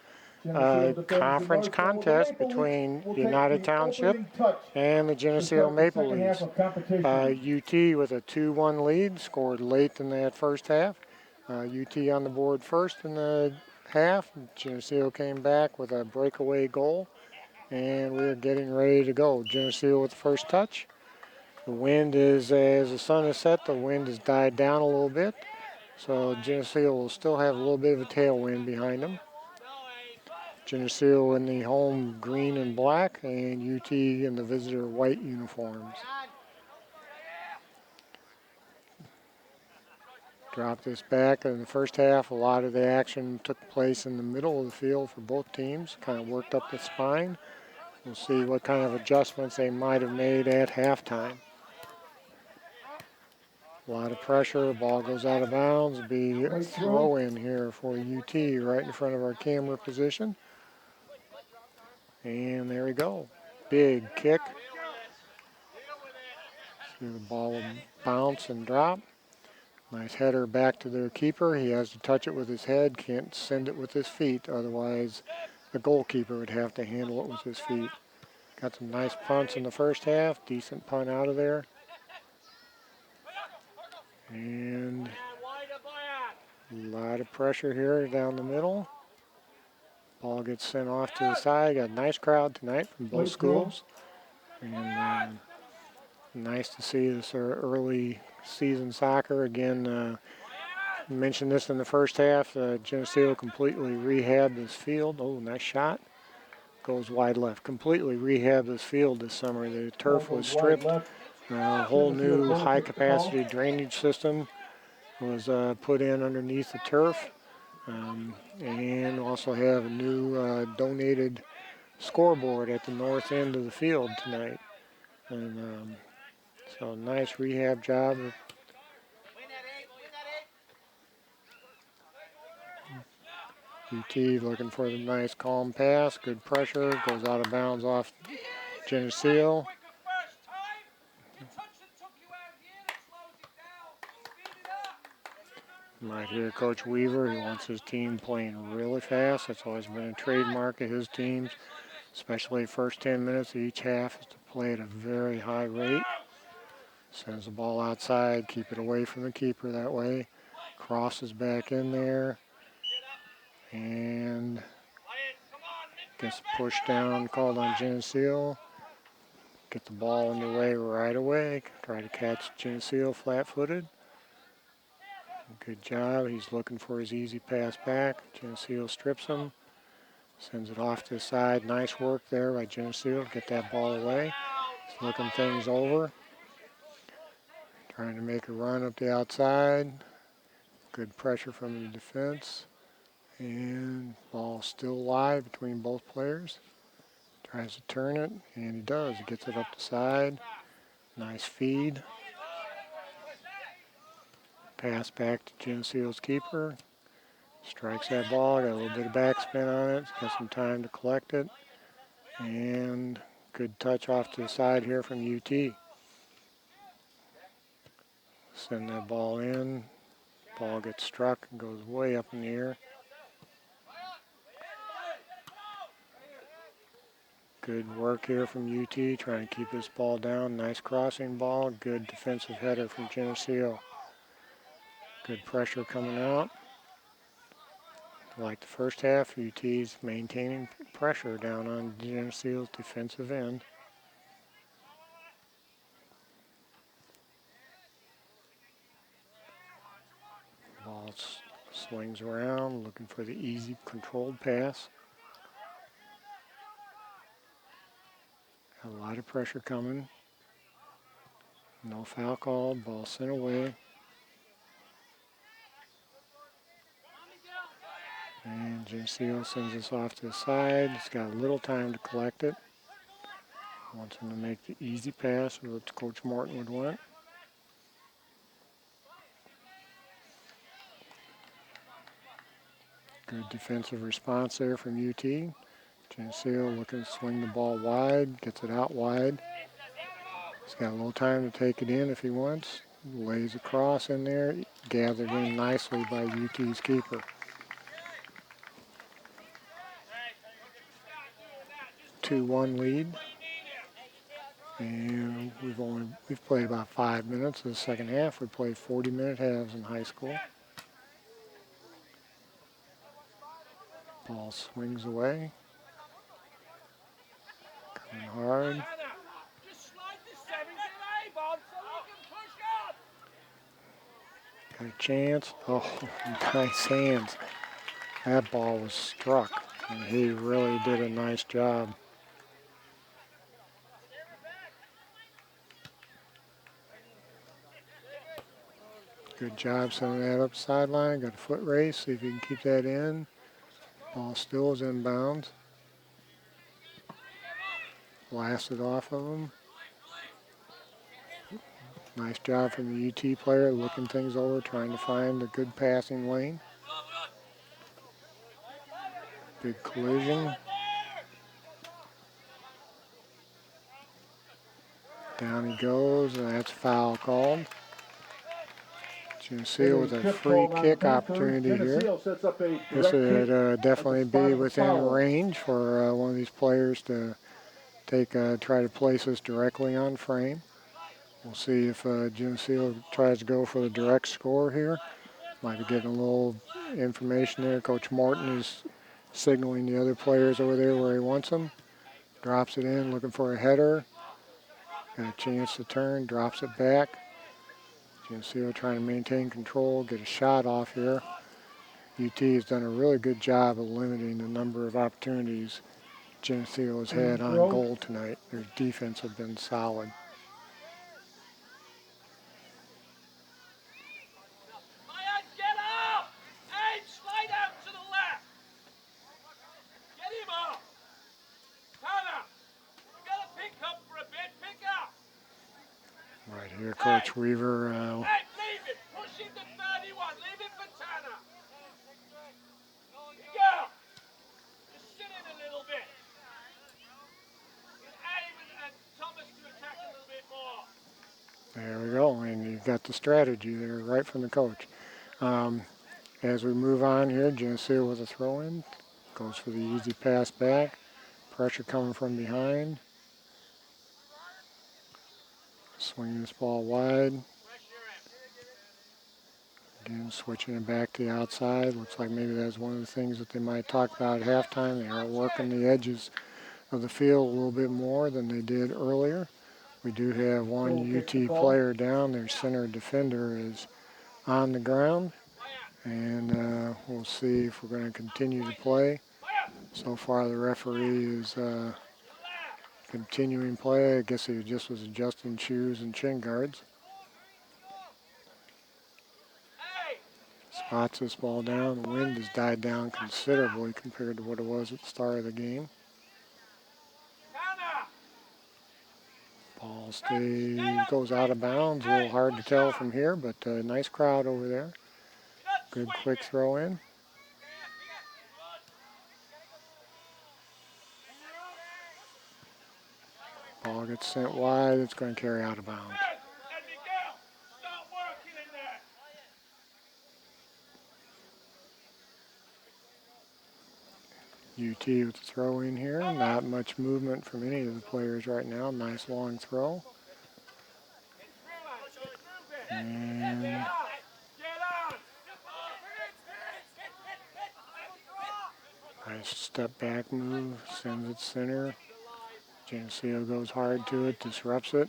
conference contest between United Township and the Geneseo Maple Leafs. UT with a 2-1 lead, scored late in that first half. UT on the board first in the half. Geneseo came back with a breakaway goal, and we're getting ready to go. Geneseo with the first touch. The wind is, as the sun has set, the wind has died down a little bit. So Geneseo will still have a little bit of a tailwind behind them. Geneseo in the home green and black, and UT in the visitor white uniforms. Drop this back. In the first half, a lot of the action took place in the middle of the field for both teams. Kind of worked up the spine. We'll see what kind of adjustments they might have made at halftime. A lot of pressure. Ball goes out of bounds. Be a throw in here for UT right in front of our camera position. And there we go. Big kick. See the ball will bounce and drop. Nice header back to their keeper. He has to touch it with his head. Can't send it with his feet. Otherwise, the goalkeeper would have to handle it with his feet. Got some nice punts in the first half. Decent punt out of there. And a lot of pressure here down the middle. Ball gets sent off to the side. Got a nice crowd tonight from both schools. And nice to see this early season soccer. Again, mentioned this in the first half. Geneseo completely rehabbed this field. Oh, nice shot. Goes wide left. Completely rehabbed this field this summer. The turf was stripped. A whole new high-capacity drainage system was put in underneath the turf. And also have a new donated scoreboard at the north end of the field tonight. And so nice rehab job. UT looking for the nice calm pass. Good pressure. Goes out of bounds off Geneseo. Right here, Coach Weaver, he wants his team playing really fast. That's always been a trademark of his teams, especially first 10 minutes of each half is to play at a very high rate. Sends the ball outside, keep it away from the keeper that way. Crosses back in there. And gets pushed down, called on Geneseo. Get the ball underway right away. Try to catch Geneseo flat-footed. Good job. He's looking for his easy pass back. Geneseo strips him. Sends it off to the side. Nice work there by Geneseo to get that ball away. He's looking things over. Trying to make a run up the outside. Good pressure from the defense. And ball still live between both players. Tries to turn it, and he does. He gets it up the side. Nice feed. Pass back to Geneseo's keeper. Strikes that ball. Got a little bit of backspin on it. Got some time to collect it. And good touch off to the side here from UT. Send that ball in. Ball gets struck and goes way up in the air. Good work here from UT, trying to keep this ball down. Nice crossing ball. Good defensive header from Geneseo. Good pressure coming out. Like the first half, UT's maintaining pressure down on Geneseo's defensive end. Ball swings around, looking for the easy controlled pass. Got a lot of pressure coming. No foul called, ball sent away. And Geneseo sends this off to the side. He's got a little time to collect it. Wants him to make the easy pass, which Coach Morton would want. Good defensive response there from UT. Geneseo looking to swing the ball wide, gets it out wide. He's got a little time to take it in if he wants. Lays across in there, gathered in nicely by UT's keeper. 2-1 lead. And we've played about 5 minutes of the second half. We played 40-minute halves in high school. Ball swings away. Coming hard. Got a chance. Oh, nice hands. That ball was struck, and he really did a nice job. Good job sending that up the sideline. Got a foot race. See if he can keep that in. Ball still is inbounds. Blasted off of him. Nice job from the UT player, looking things over, trying to find a good passing lane. Big collision. Down he goes, and that's foul called. Geneseo with a Chip free ball on the kick Panthers. opportunity here. Geneseo sets up a This direct kick would definitely at the spot be of the within foul. range for one of these players to take try to place this directly on frame. We'll see if Geneseo tries to go for the direct score here. Might be getting a little information there. Coach Morton is signaling the other players over there where he wants them. Drops it in, looking for a header. Got a chance to turn, drops it back. Geneseo trying to maintain control, get a shot off here. UT has done a really good job of limiting the number of opportunities Geneseo has had on goal tonight. Their defense have been solid. Get up! Hey, slide out to the left! Get him up! Connor, you gotta pick up for a bit, pick up! Right here, Coach Weaver. Hey, leave it! Push him to 31, leave it for Tanner! Here you go! Just sit in a little bit. Get Abe and Thomas to attack a little bit more. There we go, and you've got the strategy there right from the coach. As we move on here, Geneseo with a throw-in. Goes for the easy pass back. Pressure coming from behind. Swinging this ball wide. Again, switching it back to the outside. Looks like maybe that's one of the things that they might talk about at halftime. They are working the edges of the field a little bit more than they did earlier. We do have one UT player down. Their center defender is on the ground. And we'll see if we're going to continue to play. So far, the referee is continuing play. I guess he just was adjusting shoes and shin guards. Spots this ball down. The wind has died down considerably compared to what it was at the start of the game. Ball goes out of bounds. A little hard to tell from here, but a nice crowd over there. Good quick throw in. Ball gets sent wide. It's going to carry out of bounds. UT with the throw in here. Not much movement from any of the players right now. Nice long throw. And nice step back move. Sends it center. Geneseo goes hard to it, disrupts it.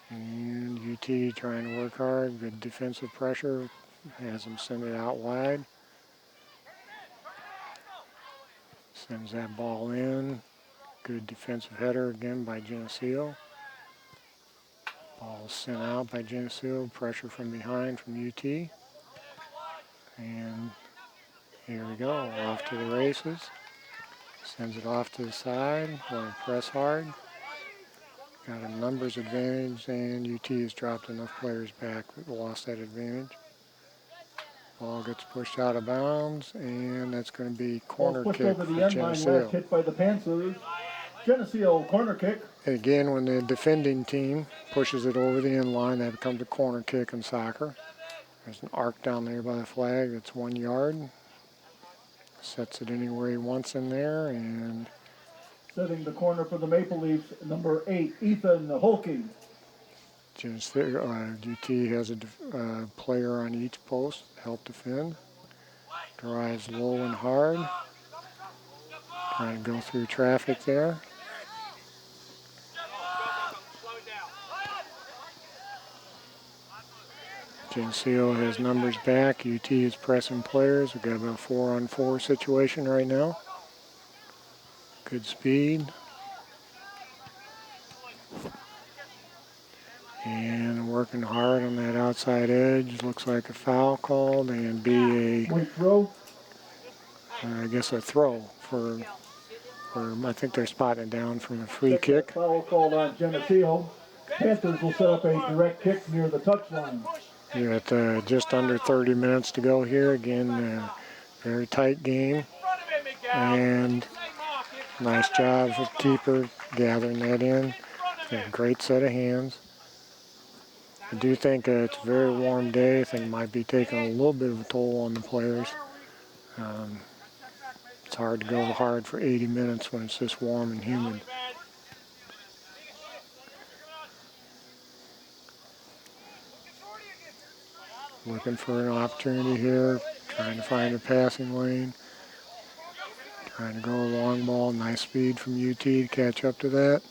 And UT trying to work hard. Good defensive pressure. Has them send it out wide. Sends that ball in. Good defensive header again by Geneseo. Ball sent out by Geneseo. Pressure from behind from UT. And here we go. Off to the races. Sends it off to the side. Want to press hard. Got a numbers advantage, and UT has dropped enough players back that lost that advantage. Ball gets pushed out of bounds, and that's going to be corner kick over the for end line, Geneseo. left hit by the Panthers. Geneseo corner kick. And again, when the defending team pushes it over the end line, that becomes a corner kick in soccer. There's an arc down there by the flag that's 1 yard. Sets it anywhere he wants in there, and setting the corner for the Maple Leafs, number 8, Ethan Holke. UT has a player on each post to help defend. Drives low and hard. Trying to go through traffic there. Geneseo has numbers back. UT is pressing players. We've got about a 4-on-4 situation right now. Good speed. And working hard on that outside edge. Looks like a foul called and be I guess a throw for I think they're spotting it down from a free kick. Foul called on Geneseo. Panthers will set up a direct kick near the touchline. You're at just under 30 minutes to go here. Again, very tight game. And nice job for the keeper gathering that in. A great set of hands. I do think it's a very warm day. I think it might be taking a little bit of a toll on the players. It's hard to go hard for 80 minutes when it's this warm and humid. Looking for an opportunity here, trying to find a passing lane. Trying to go a long ball, nice speed from UT to catch up to that.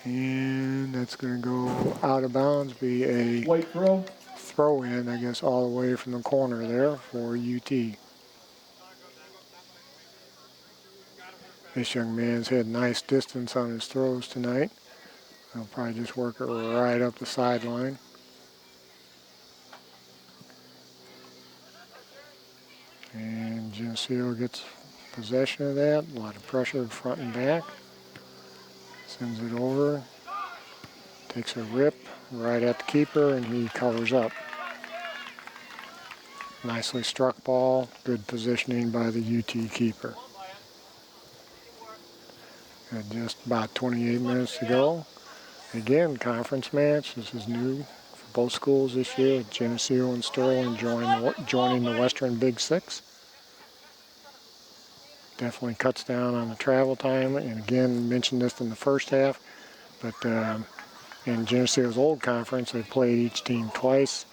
And that's going to go out of bounds, be a White throw. throw in, I guess, all the way from the corner there for UT. This young man's had nice distance on his throws tonight. He'll probably just work it right up the sideline. And Geneseo gets possession of that. A lot of pressure front and back. Sends it over. Takes a rip right at the keeper, and he covers up. Nicely struck ball. Good positioning by the UT keeper. And just about 28 minutes to go. Again, conference match. This is new for both schools this year. Geneseo and Sterling joining the Western Big Six. Definitely cuts down on the travel time. And again, mentioned this in the first half, but in Geneseo's old conference, they played each team twice.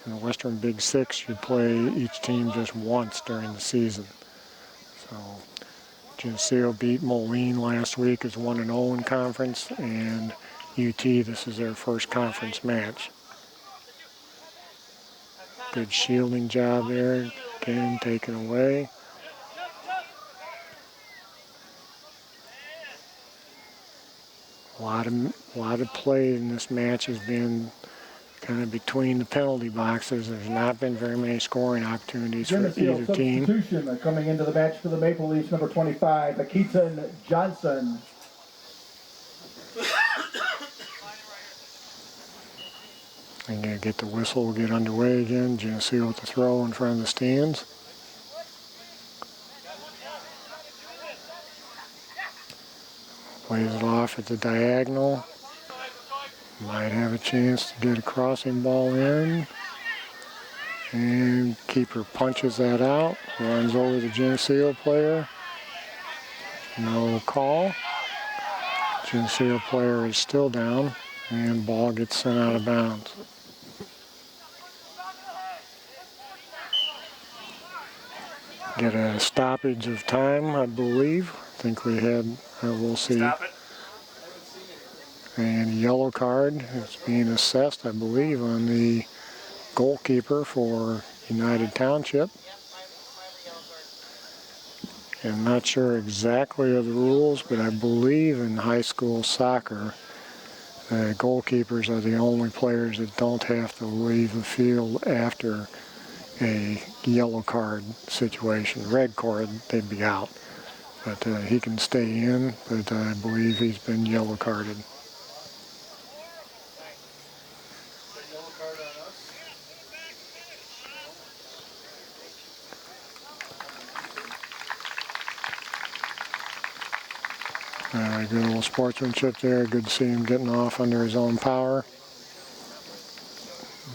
In the Western Big Six, you play each team just once during the season. So Geneseo beat Moline last week as 1-0 in conference, and UT, this is their first conference match. Good shielding job there, again taken away. A lot of play in this match has been kind of between the penalty boxes. There's not been very many scoring opportunities for Geneseo either team. Substitution coming into the match for the Maple Leafs, number 25, Keaton Johnson. I'm going to get the whistle, we'll get underway again. Geneseo with the throw in front of the stands. Plays it off at the diagonal. Might have a chance to get a crossing ball in. And keeper punches that out. Runs over the Geneseo player. No call. Geneseo player is still down. And ball gets sent out of bounds. Get a stoppage of time, I believe. I think we had, we'll see. Stop it. And a yellow card is being assessed, I believe, on the goalkeeper for United Township. I'm not sure exactly of the rules, but I believe in high school soccer, goalkeepers are the only players that don't have to leave the field after a yellow card situation. Red card, they'd be out. But he can stay in, but I believe he's been yellow carded. Good little sportsmanship there. Good to see him getting off under his own power.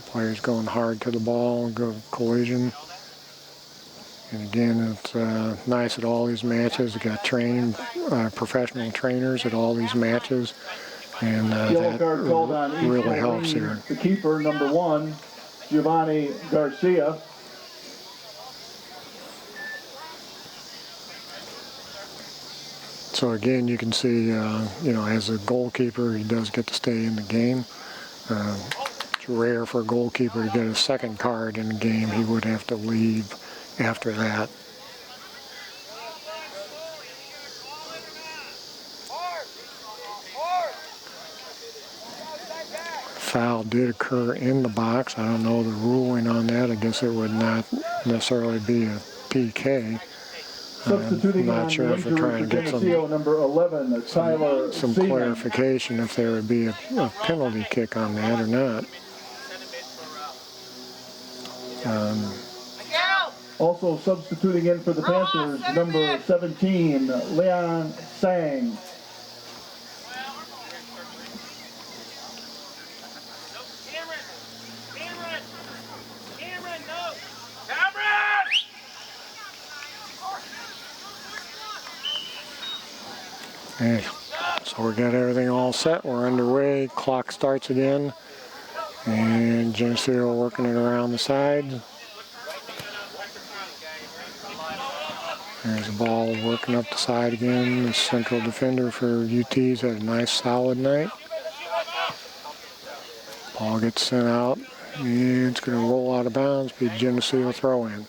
Players going hard to the ball, go collision. And again, it's nice at all these matches. We got trained professional trainers at all these matches, and that really helps here. The keeper, number 1, Giovanni Garcia. So again, you can see, as a goalkeeper, he does get to stay in the game. It's rare for a goalkeeper to get a second card in a game. He would have to leave after that. Foul did occur in the box. I don't know the ruling on that. I guess it would not necessarily be a PK. Substituting not on sure the if we're injury trying for to get Geneseo, number 11, Tyler some Seaman. clarification if there would be a penalty kick on that or not. Also substituting in for the Panthers, number 17, Leon Sang. Cameron, no! Cameron! Okay, so we got everything all set. We're underway. Clock starts again. And Geneseo working it around the side. There's a ball working up the side again. The central defender for UT's had a nice solid night. Ball gets sent out. And it's going to roll out of bounds. Be Geneseo throw in.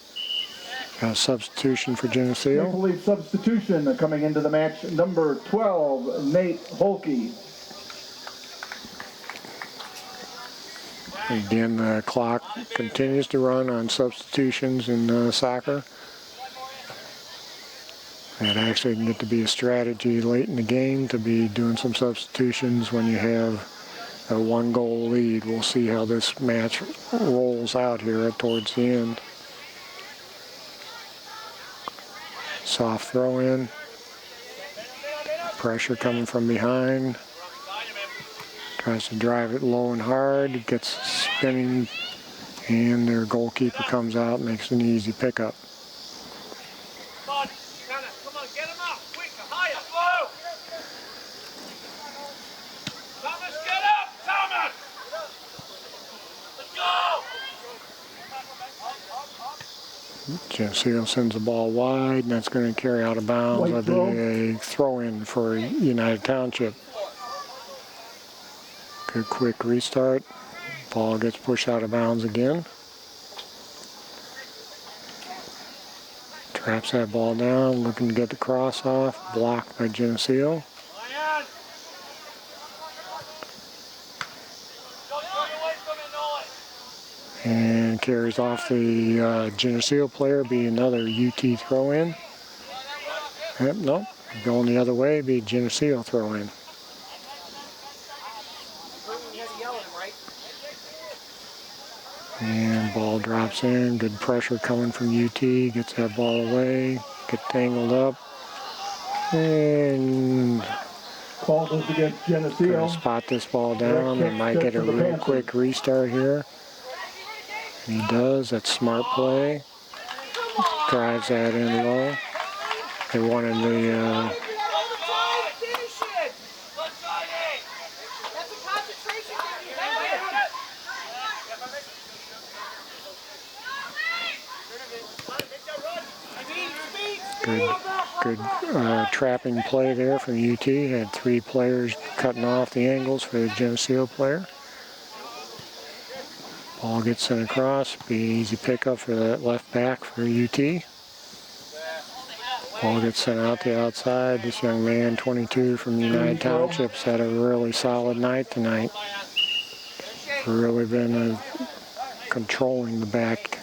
Got a substitution for Geneseo. Maple Leaf substitution coming into the match, number 12, Nate Holke. Again, the clock continues to run on substitutions in soccer. That actually can get to be a strategy late in the game to be doing some substitutions when you have a 1-goal lead. We'll see how this match rolls out here towards the end. Soft throw in. Pressure coming from behind. Tries to drive it low and hard. Gets spinning, and their goalkeeper comes out and makes an easy pickup. Come on, get him up! Quick, higher, slow! Thomas, get up! Thomas! Let's go! Geneseo sends the ball wide, and that's going to carry out of bounds. That'll be a throw-in for United Township. Good quick restart. Ball gets pushed out of bounds again. Traps that ball down, looking to get the cross off. Blocked by Geneseo. And carries off the Geneseo player, be another UT throw-in. Yep, nope, going the other way, be Geneseo throw-in. And ball drops in, good pressure coming from UT, gets that ball away, get tangled up. And Ball goes against Geneseo. gonna spot this ball down. They might get a real quick restart here. He does. That's smart play. Drives that in low. They wanted the good trapping play there from UT. Had 3 players cutting off the angles for the Geneseo player. Ball gets sent across. Be an easy pickup for that left back for UT. Ball gets sent out the outside. This young man, 22 from United Townships, had a really solid night tonight. Really been controlling the back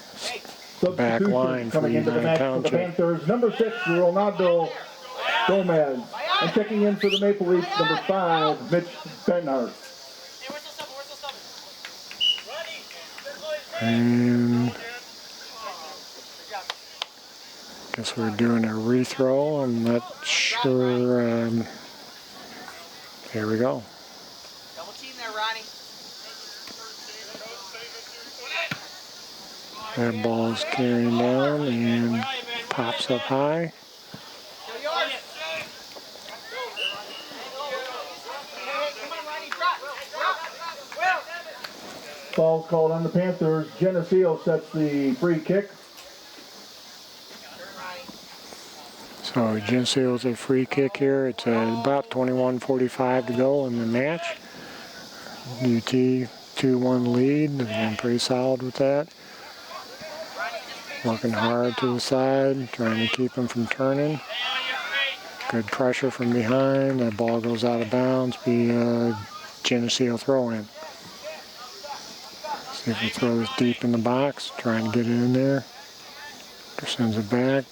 line for coming into the United match for the Township. Panthers, number 6, Ronaldo Gomez. And checking in for the Maple Leafs, number 5, Mitch Benhart. And guess we're doing a rethrow. I'm not sure. Here we go. Double team there, Ronnie. That ball's carrying down and pops up high. Foul's called on the Panthers. Geneseo sets the free kick. So Geneseo's a free kick here. It's about 21:45 to go in the match. UT 2-1 lead. They've been pretty solid with that. Working hard to the side, trying to keep them from turning. Good pressure from behind. That ball goes out of bounds. Be a Geneseo throw-in. See if he throws deep in the box, trying to get it in there. Sends it back.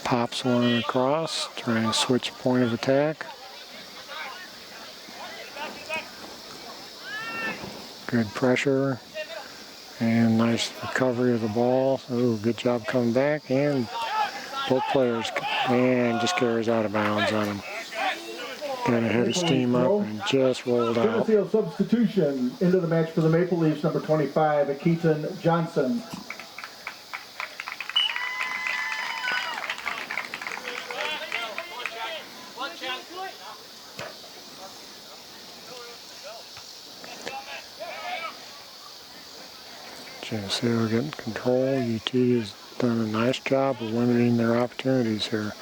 Pops one across, trying to switch point of attack. Good pressure and nice recovery of the ball. Oh, good job coming back, and both players, and just carries out of bounds on him. Got to hit his steam up and just rolled out. Geneseo substitution into the match for the Maple Leafs, number 25, Keaton Johnson. Geneseo getting control. UT has done a nice job of limiting their opportunities here.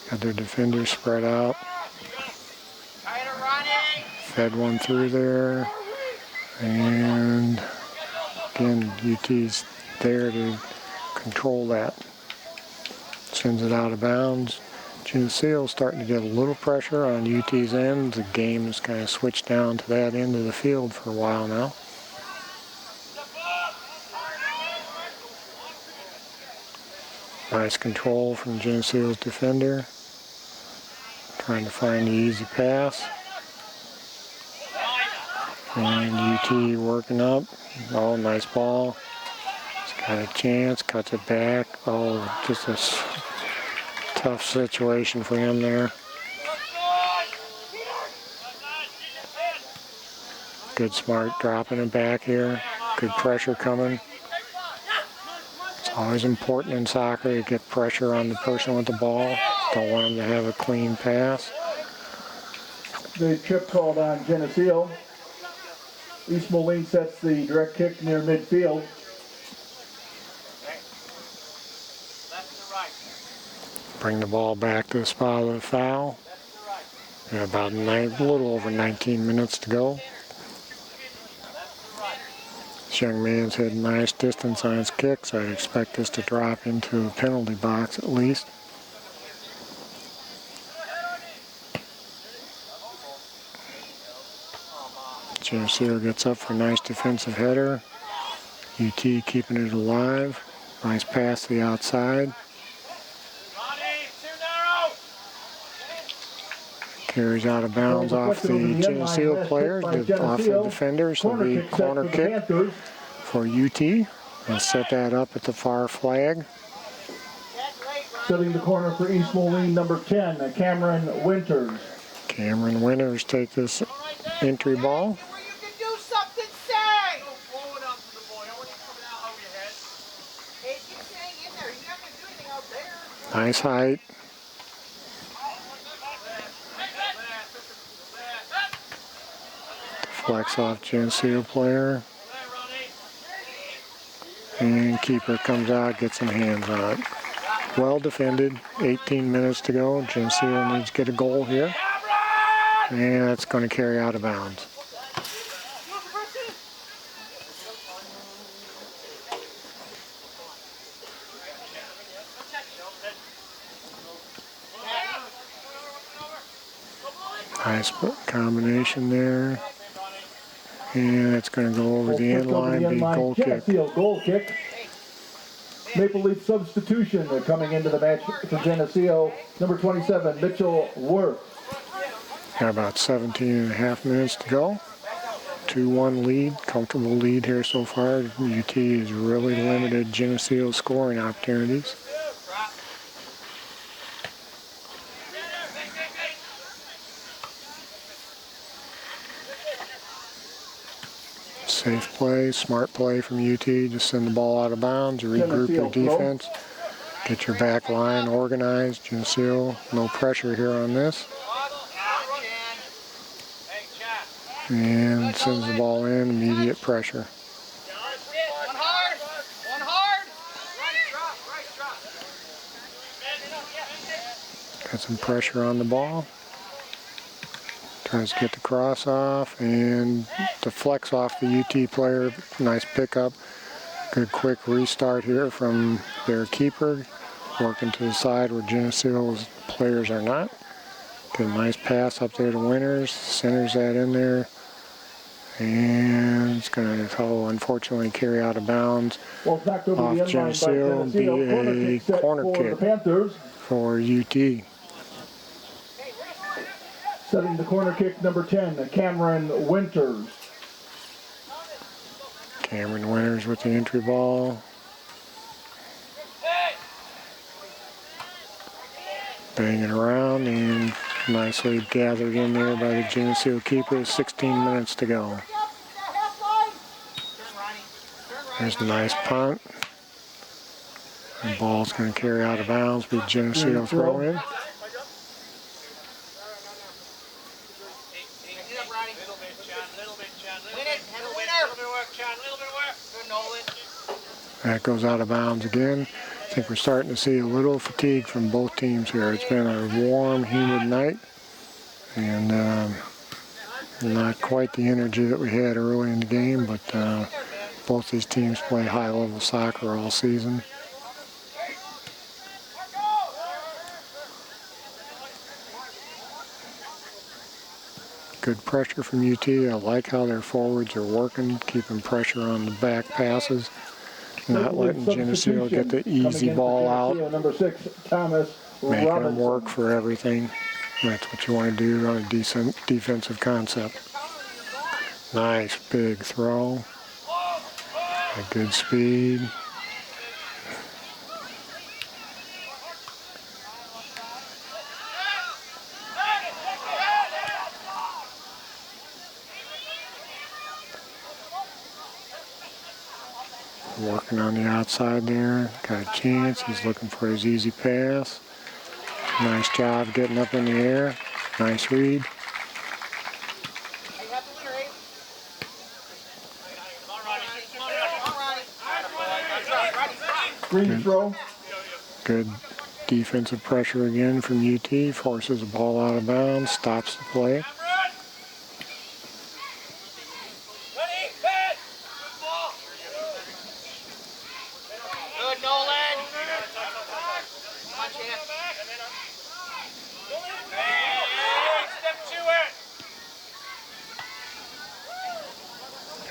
Got their defenders spread out. Fed one through there. And again, UT's there to control that. Sends it out of bounds. Geneseo starting to get a little pressure on UT's end. The game has kind of switched down to that end of the field for a while now. Nice control from Geneseo's defender. Trying to find the easy pass. And UT working up. Oh, nice ball. He's got a chance, cuts it back. Oh, just a tough situation for him there. Good smart dropping it back here. Good pressure coming. Always important in soccer to get pressure on the person with the ball. Don't want them to have a clean pass. The trip called on Geneseo. East Moline sets the direct kick near midfield. Bring the ball back to the spot of the foul. Got about a little over 19 minutes to go. This young man's had nice distance on his kicks. I'd expect this to drop into a penalty box at least. Geneseo gets up for a nice defensive header. UT keeping it alive. Nice pass to the outside. Carries out of bounds off the Geneseo players, off the defenders. It'll be corner kick for UT. They'll set that up at the far flag. Setting the corner for East Moline, number 10, Cameron Winters. Cameron Winters take this entry ball. Nice height. Flex off Geneseo player. And keeper comes out, gets some hands on it. Well defended, 18 minutes to go. Geneseo needs to get a goal here. And that's going to carry out of bounds. Nice combination there. And it's going to go over the end line, be goal kick. Geneseo goal kick. Maple Leaf substitution coming into the match for Geneseo, number 27, Mitchell Worth. Got about 17 and a half minutes to go. 2-1 lead, comfortable lead here so far. UT has really limited Geneseo scoring opportunities. Safe play, smart play from UT. Just send the ball out of bounds, regroup your defense, get your back line organized. Geneseo, no pressure here on this. And sends the ball in, immediate pressure. Got some pressure on the ball. Tries to get the cross off and the flex off the UT player. Nice pickup. Good quick restart here from their keeper. Working to the side where Geneseo's players are not. Get a nice pass up there to Winters. Centers that in there. And it's going to, unfortunately, carry out of bounds Ball's knocked over the off end line by Geneseo. Be Geneseo. Corner a kick set corner for the kick Panthers. for UT. Setting the corner kick, number 10, Cameron Winters. Cameron Winters with the entry ball. Banging around and nicely gathered in there by the Geneseo keeper. 16 minutes to go. There's a nice punt. The ball's going to carry out of bounds. Be Geneseo throw in. That goes out of bounds again. I think we're starting to see a little fatigue from both teams here. It's been a warm, humid night, and not quite the energy that we had early in the game, but both these teams play high-level soccer all season. Good pressure from UT. I like how their forwards are working, keeping pressure on the back passes. Not letting Geneseo get the easy ball out, number 6, Thomas making Robinson. them work for everything. That's what you want to do on a decent defensive concept. Nice big throw. A good speed. Working on the outside there. Got a chance. He's looking for his easy pass. Nice job getting up in the air. Nice read. Green throw. Good defensive pressure again from UT. Forces the ball out of bounds. Stops the play.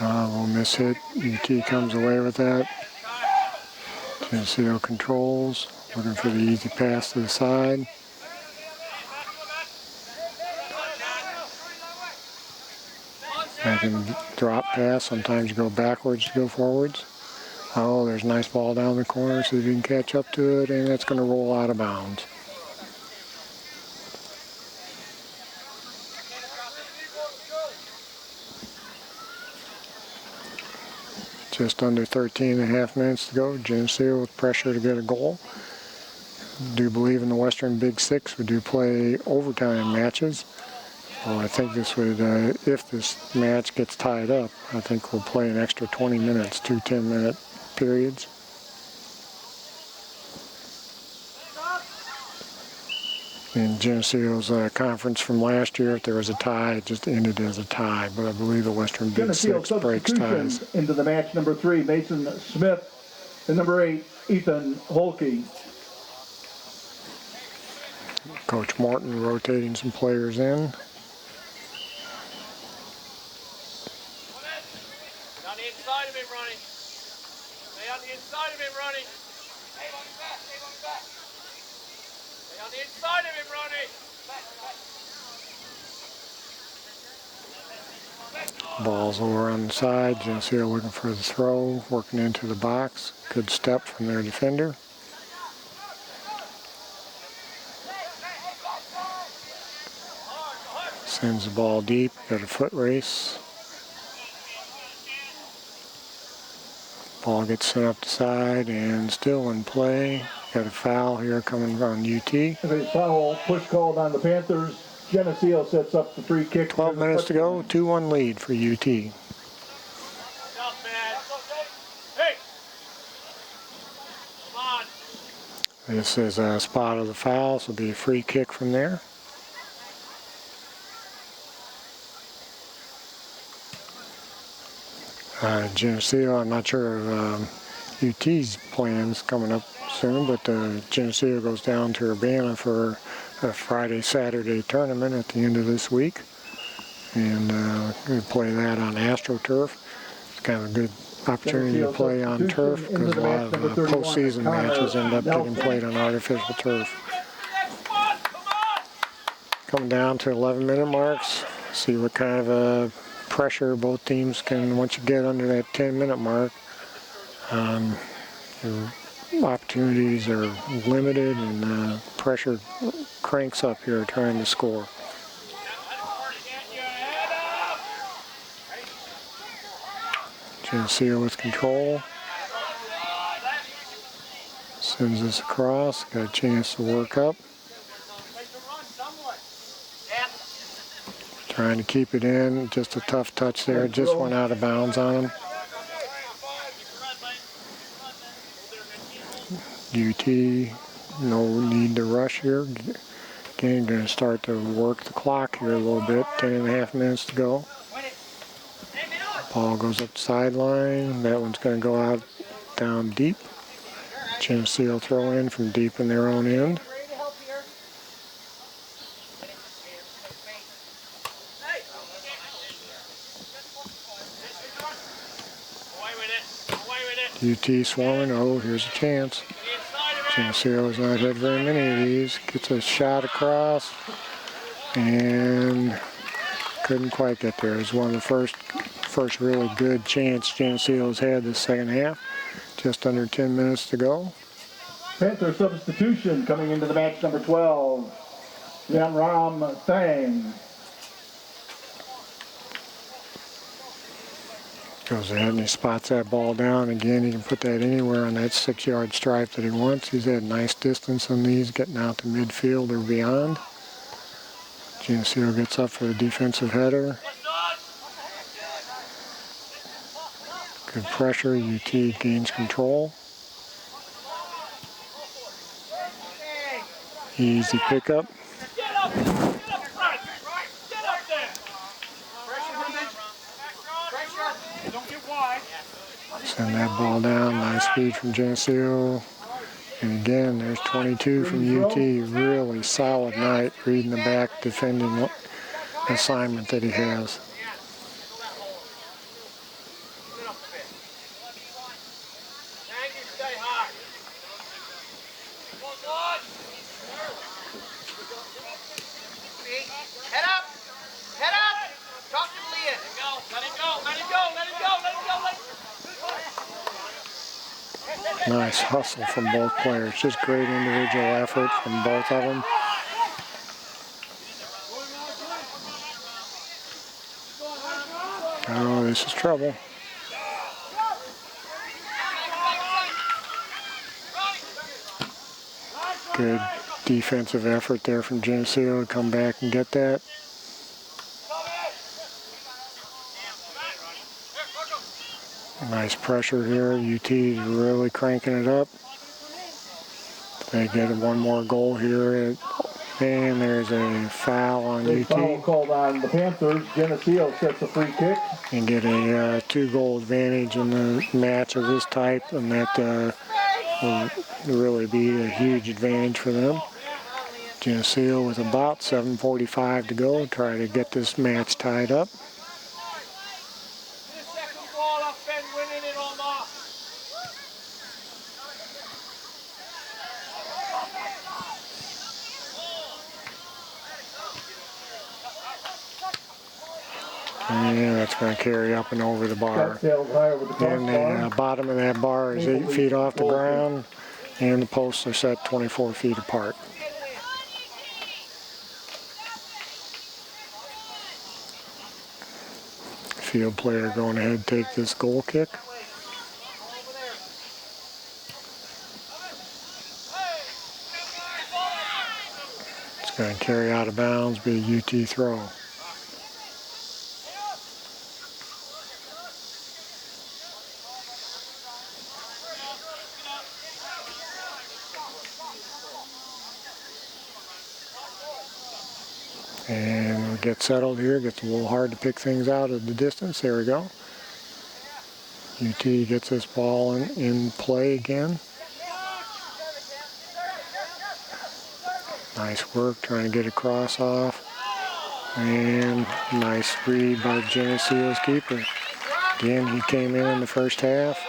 Little miss hit. UT comes away with that. Geneseo controls. Looking for the easy pass to the side. Making drop pass. Sometimes you go backwards to go forwards. Oh, there's a nice ball down the corner, so you can catch up to it, and it's going to roll out of bounds. Just under 13 and a half minutes to go. Geneseo with pressure to get a goal. Do believe in the Western Big Six. We do play overtime matches. Well, I think this would, if this match gets tied up, I think we'll play an extra 20 minutes, 2 10-minute periods. In Geneseo's conference from last year, if there was a tie, it just ended as a tie. But I believe the Western Big Geneseo Six breaks ties. into the match, number 3, Mason Smith, and number 8, Ethan Holke. Coach Martin rotating some players in. On the inside of him, Ronnie. Stay on the inside of him, Ronnie. Stay on his back, stay on his back. Stay on the inside of him, Ronnie. Ball's over on the side. Geneseo looking for the throw, working into the box. Good step from their defender. Sends the ball deep. Got a foot race. Ball gets sent up the side and still in play. Got a foul here coming on UT. A foul, push called on the Panthers. Geneseo sets up the free kick. 12 minutes to go. 2-1 lead for UT. Not bad. Hey! Come on. This is a spot of the foul, so it'll be a free kick from there. Geneseo, I'm not sure of UT's plans coming up soon, but Geneseo goes down to Urbana for a Friday-Saturday tournament at the end of this week. And we play that on AstroTurf. It's kind of a good opportunity to play on turf because a lot of postseason matches end up getting played on artificial turf. Coming down to 11-minute marks, see what kind of pressure both teams can, once you get under that 10-minute mark, your opportunities are limited and pressure cranks up here trying to score. Geneseo with control. Sends this across, got a chance to work up. Trying to keep it in, just a tough touch there, just went out of bounds on him. UT, no need to rush here. Again, going to start to work the clock here a little bit, 10.5 minutes to go. Ball goes up the sideline, that one's going to go out down deep. Geneseo will throw in from deep in their own end. UT swarming, oh, here's a chance. Geneseo has not had very many of these. Gets a shot across and couldn't quite get there. It was one of the first really good chance Geneseo's had this second half. Just under 10 minutes to go. Panther substitution coming into the match, number 12, Yanram Thang. Goes ahead and he spots that ball down. Again, he can put that anywhere on that 6-yard stripe that he wants. He's had nice distance on these, getting out to midfield or beyond. Geneseo gets up for the defensive header. Good pressure. UT gains control. Easy pickup. Send that ball down. Nice feed from Geneseo. And again, there's 22 from UT. Really solid night reading the back, defending assignment that he has. Nice hustle from both players. Just great individual effort from both of them. Oh, this is trouble. Good defensive effort there from Geneseo to come back and get that. Nice pressure here. UT is really cranking it up. They get one more goal here. And there's a foul on UT. Foul called on the Panthers. Geneseo sets a free kick. And get a 2-goal advantage in the match of this type. And that will really be a huge advantage for them. Geneseo with about 7:45 to go. Try to get this match tied up. And that's going to carry up and over the bar. And the bottom of that bar is 8 feet off the ground, and the posts are set 24 feet apart. Field player going ahead and take this goal kick. It's going to carry out of bounds, be a UT throw. And we get settled here. Gets a little hard to pick things out at the distance. There we go. UT gets this ball in play again. Nice work trying to get a cross off. And nice read by Geneseo's keeper. Again, he came in the first half.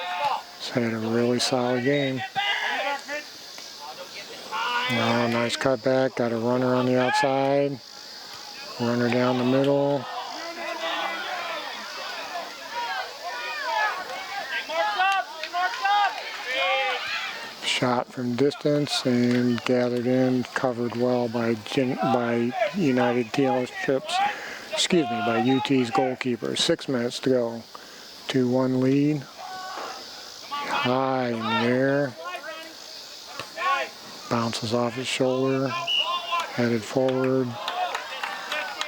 He's had a really solid game. Oh, nice cutback. Got a runner on the outside. Runner down the middle. Shot from distance and gathered in, covered well by United Township's, by UT's goalkeeper. 6 minutes to go. 2-1 lead. High in the air. Bounces off his shoulder. Headed forward.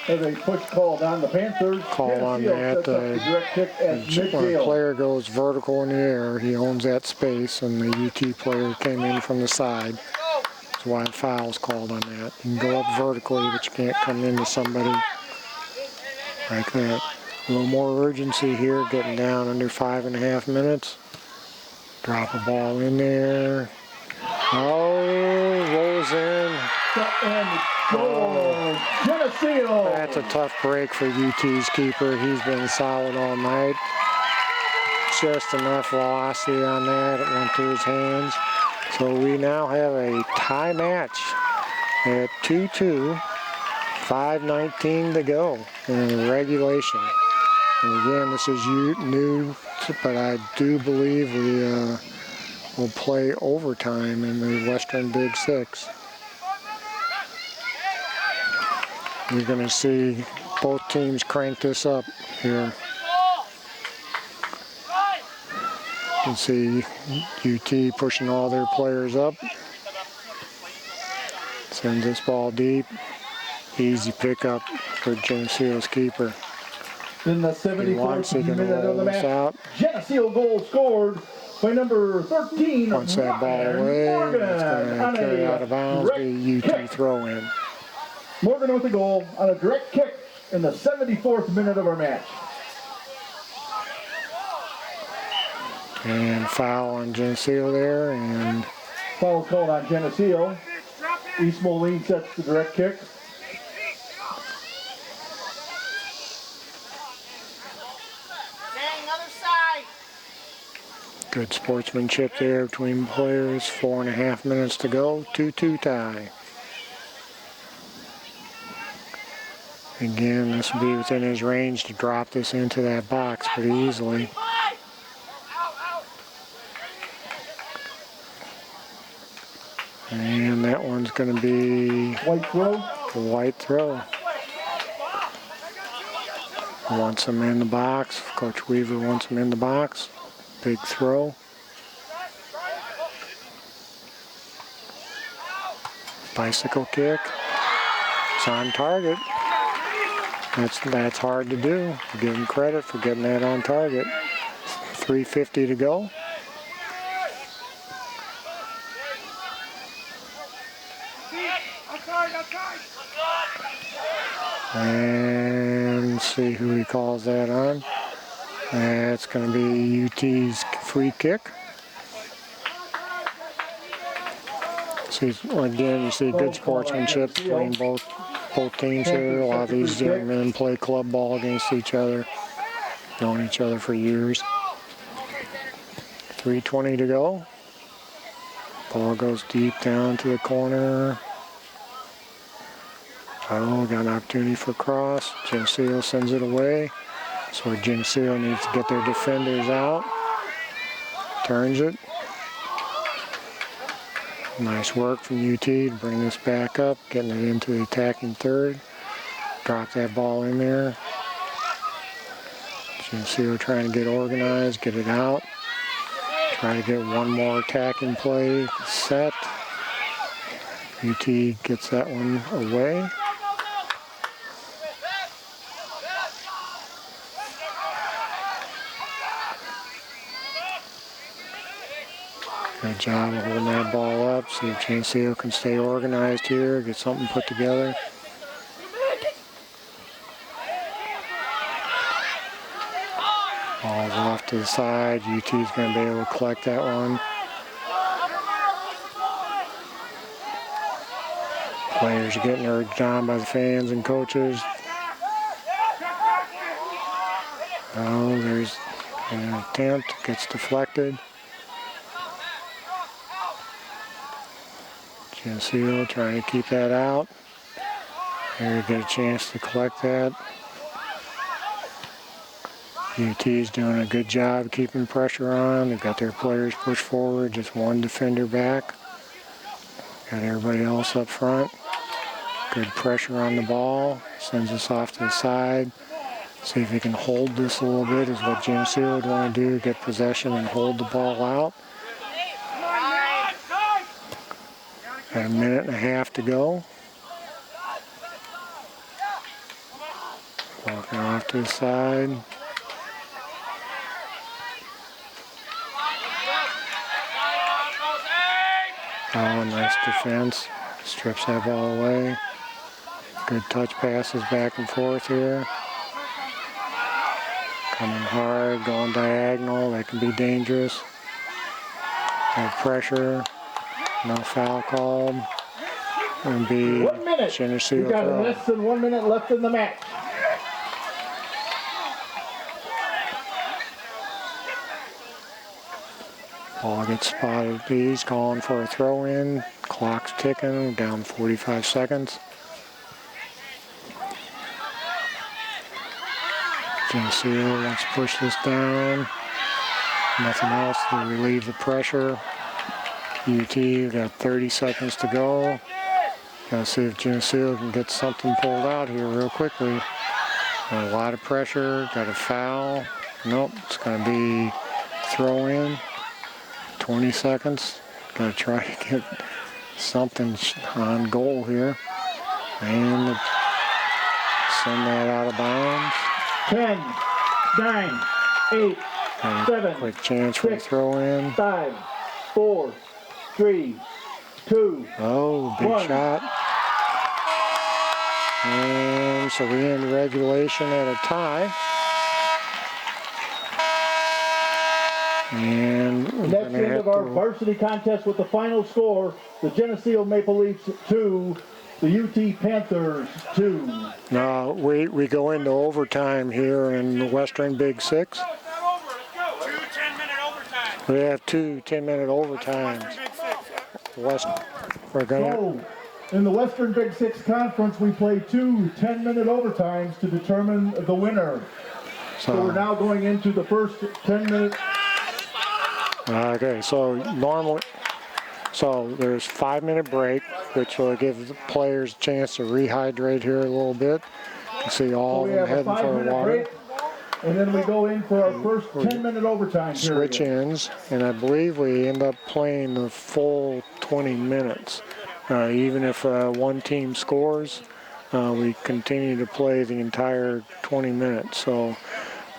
There's a push called on the Panthers. Call on that. When a player goes vertical in the air, he owns that space, and the UT player came in from the side. That's why a foul's called on that. You can go up vertically, but you can't come into somebody like that. A little more urgency here, getting down under 5.5 minutes. Drop a ball in there. Oh, rolls in. And goal, Geneseo. That's a tough break for UT's keeper. He's been solid all night. Just enough velocity on that. It went through his hands. So we now have a tie match at 2-2. 5:19 to go in regulation. And again, this is new, but I do believe we will play overtime in the Western Big Six. You're going to see both teams crank this up here. You can see UT pushing all their players up. Sends this ball deep. Easy pickup for Geneseo's keeper. In the 74th minute of the match, out. Geneseo goal scored by number 13, Once that ball away, it's going to carry out of bounds, be UT throw in. Morgan with the goal on a direct kick in the 74th minute of our match. And foul on Geneseo there, and Foul called on Geneseo. East Moline sets the direct kick. good sportsmanship there between players. 4.5 minutes to go, 2-2 tie. Again, this will be within his range to drop this into that box pretty easily. And that one's going to be white throw. White throw. Wants him in the box. Coach Weaver wants him in the box. Big throw. Bicycle kick. It's on target. That's hard to do. Give him credit for getting that on target. 3:50 to go. And see who he calls that on. That's going to be UT's free kick. See, again, you see good sportsmanship between both teams here. A lot of these young men play club ball against each other, known each other for years. 3:20 to go. Ball goes deep down to the corner. Oh, got an opportunity for cross. Geneseo sends it away. So Geneseo needs to get their defenders out. Turns it. Nice work from UT to bring this back up, getting it into the attacking third. Drop that ball in there. Geneseo trying to get organized, get it out. Try to get one more attacking play set. UT gets that one away. Good job of holding that ball up. See if Geneseo can stay organized here, get something put together. Ball's off to the side. UT's going to be able to collect that one. Players are getting urged on by the fans and coaches. Oh, there's an attempt, gets deflected. Geneseo trying to keep that out. Here get a chance to collect that. UT's doing a good job keeping pressure on. They've got their players pushed forward, just one defender back. Got everybody else up front. Good pressure on the ball. Sends us off to the side. See if he can hold this a little bit is what Geneseo would want to do. Get possession and hold the ball out. Got a minute and a half to go. Walking off to the side. Oh, nice defense. Strips that ball away. Good touch passes back and forth here. Coming hard, going diagonal. That can be dangerous. No pressure. No foul called. It'll be 1 minute. Geneseo We got throw. less than 1 minute left in the match. Ball gets spotted. He's calling for a throw in. Clock's ticking. Down 45 seconds. Geneseo wants to push this down. Nothing else to relieve the pressure. UT got 30 seconds to go. Gotta see if Geneseo can get something pulled out here real quickly. Got a lot of pressure. Got a foul. Nope, it's gonna be throw in. 20 seconds. Gotta try to get something on goal here. And send that out of bounds. 10, 9, 8, And 7, quick chance for a 6, throw in. 5, 4, 3, 2. Oh, big 1. shot. And so we end regulation at a tie. And we're And that's gonna the end have of our to, varsity contest with the final score. The Geneseo Maple Leafs 2, the UT Panthers 2. now we go into overtime here in the Western Big Six. It's not over. Let's go. 2 10-minute overtime. We have 2 10-minute overtimes. We're gonna, So, in the Western Big Six Conference, we play 2 10-minute overtimes to determine the winner. So we're now going into the first 10-minute. okay, so normally, so there's 5-minute break, which will give the players a chance to rehydrate here a little bit. You can see all We of them have a heading for 5-minute water. break, and then we go in for our first 10-minute overtime period. Switch ends, and I believe we end up playing the full 20 minutes. Even if one team scores, we continue to play the entire 20 minutes. So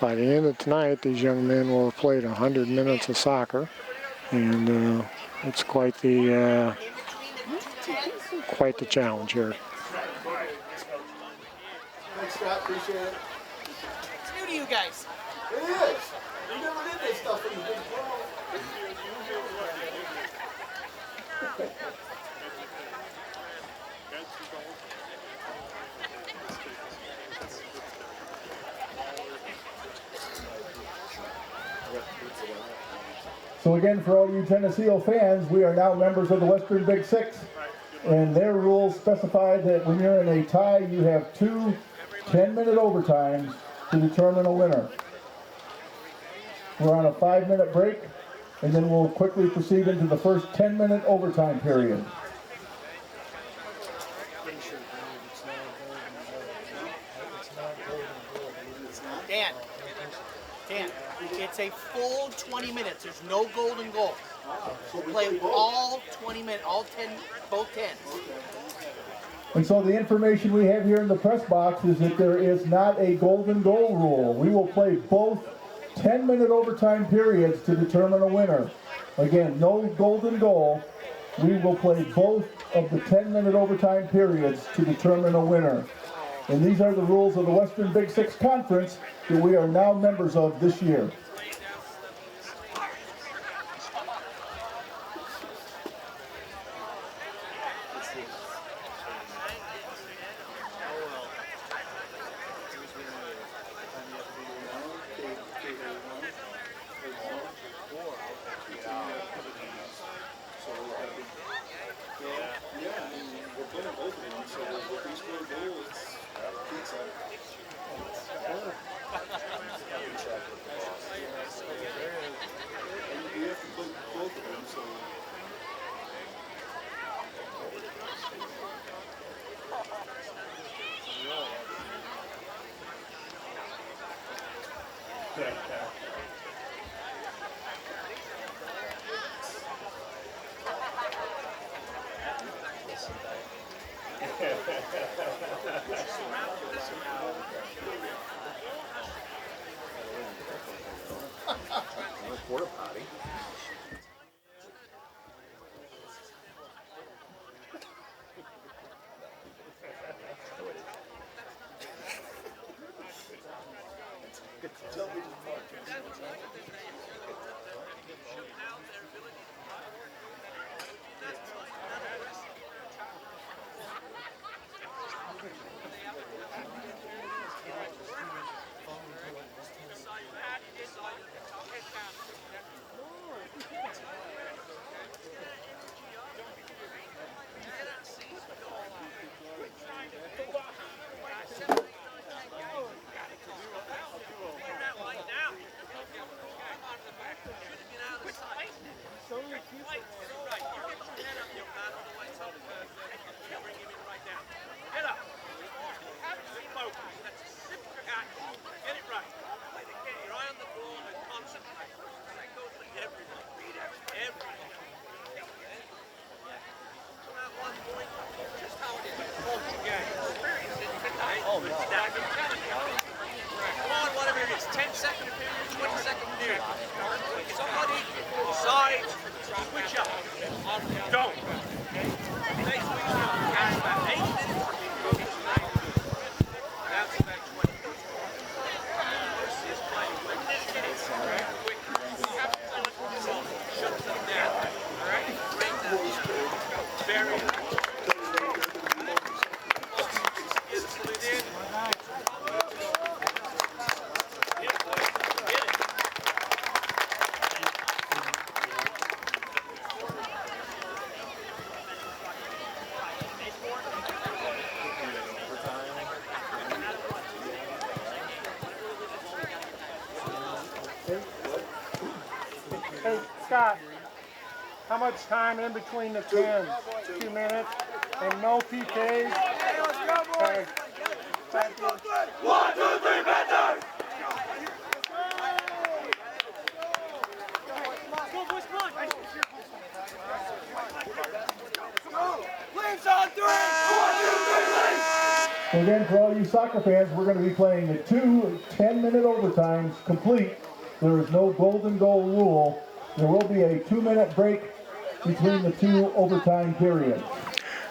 by the end of tonight, these young men will have played 100 minutes of soccer, and it's quite the challenge here. Thanks, Scott. Appreciate it. It's new to you guys. It is. We never did this stuff in the big world. So again, for all you Geneseo fans, we are now members of the Western Big Six, and their rules specify that when you're in a tie, you have 2 10-minute overtimes to determine a winner. We're on a 5-minute break, and then we'll quickly proceed into the first 10-minute overtime period. Dan, it's a full 20 minutes. There's no golden goal. We'll play all 20 minutes, both 10s. And so the information we have here in the press box is that there is not a golden goal rule. We will play both 10-minute overtime periods to determine a winner. Again, no golden goal. We will play both of the 10-minute overtime periods to determine a winner. And these are the rules of the Western Big Six Conference that we are now members of this year. Hey, Scott, how much time in between the 10? 2 minutes? And no PKs? Hey, let's go, boys! Thank you. 1, 2, 3, better! Leaves on 3! 1, 2, 3, leaves! Again, for all you soccer fans, we're going to be playing the 2 10-minute overtimes complete. There is no golden goal rule. There will be a 2-minute break between the 2 overtime periods.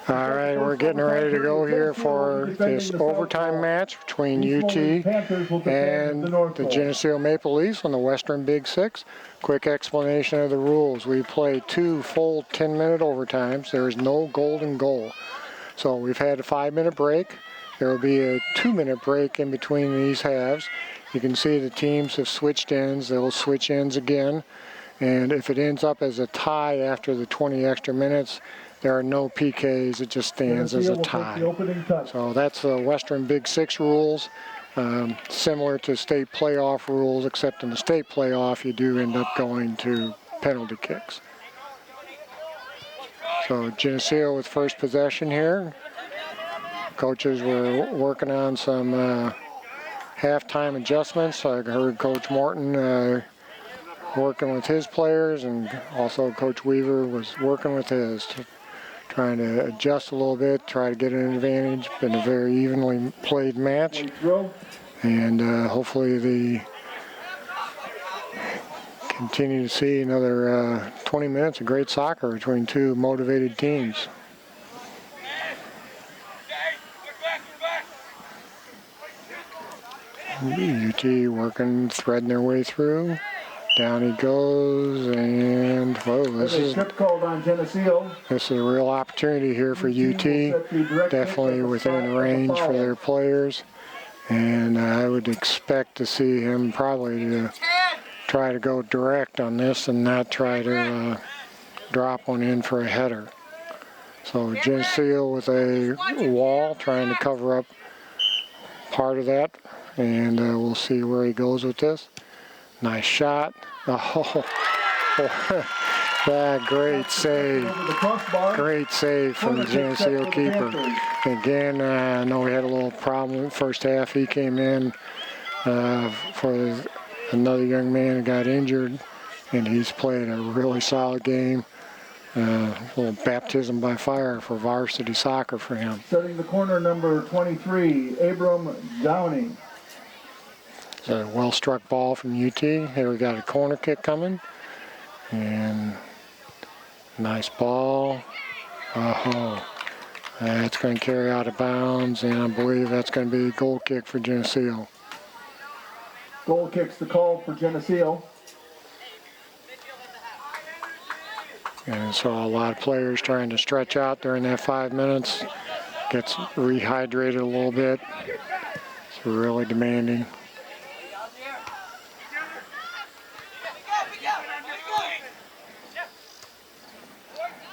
All right, we're getting ready to go here for this overtime match between UT and the Geneseo Maple Leafs on the Western Big Six. Quick explanation of the rules. We play 2 full 10-minute overtimes. There is no golden goal. So we've had a 5-minute break. There will be a 2-minute break in between these halves. You can see the teams have switched ends. They'll switch ends again. And if it ends up as a tie after the 20 extra minutes, there are no PKs. It just stands as a tie. So that's the Western Big Six rules. Similar to state playoff rules, except in the state playoff, you do end up going to penalty kicks. So Geneseo with first possession here. Coaches were working on some halftime adjustments. I heard Coach Morton working with his players, and also Coach Weaver was working with his, trying to adjust a little bit, try to get an advantage. Been a very evenly played match, and hopefully the continue to see another 20 minutes of great soccer between 2 motivated teams. UT working, threading their way through. Down he goes, and whoa, this is a real opportunity here for UT. Definitely within range for their players, and I would expect to see him probably to try to go direct on this and not try to drop one in for a header. So Geneseo with a wall trying to cover up part of that, and we'll see where he goes with this. Nice shot. Oh, that great save. Great save from the Geneseo keeper. Again, I know we had a little problem in the first half. He came in for another young man who got injured, and he's played a really solid game. A little baptism by fire for varsity soccer for him. Setting the corner, number 23, Abram Downey. It's a well-struck ball from UT. Here we got a corner kick coming. And nice ball. Oh, that's going to carry out of bounds, and I believe that's going to be a goal kick for Geneseo. Goal kick's the call for Geneseo. And saw a lot of players trying to stretch out during that 5 minutes. Gets rehydrated a little bit. It's really demanding.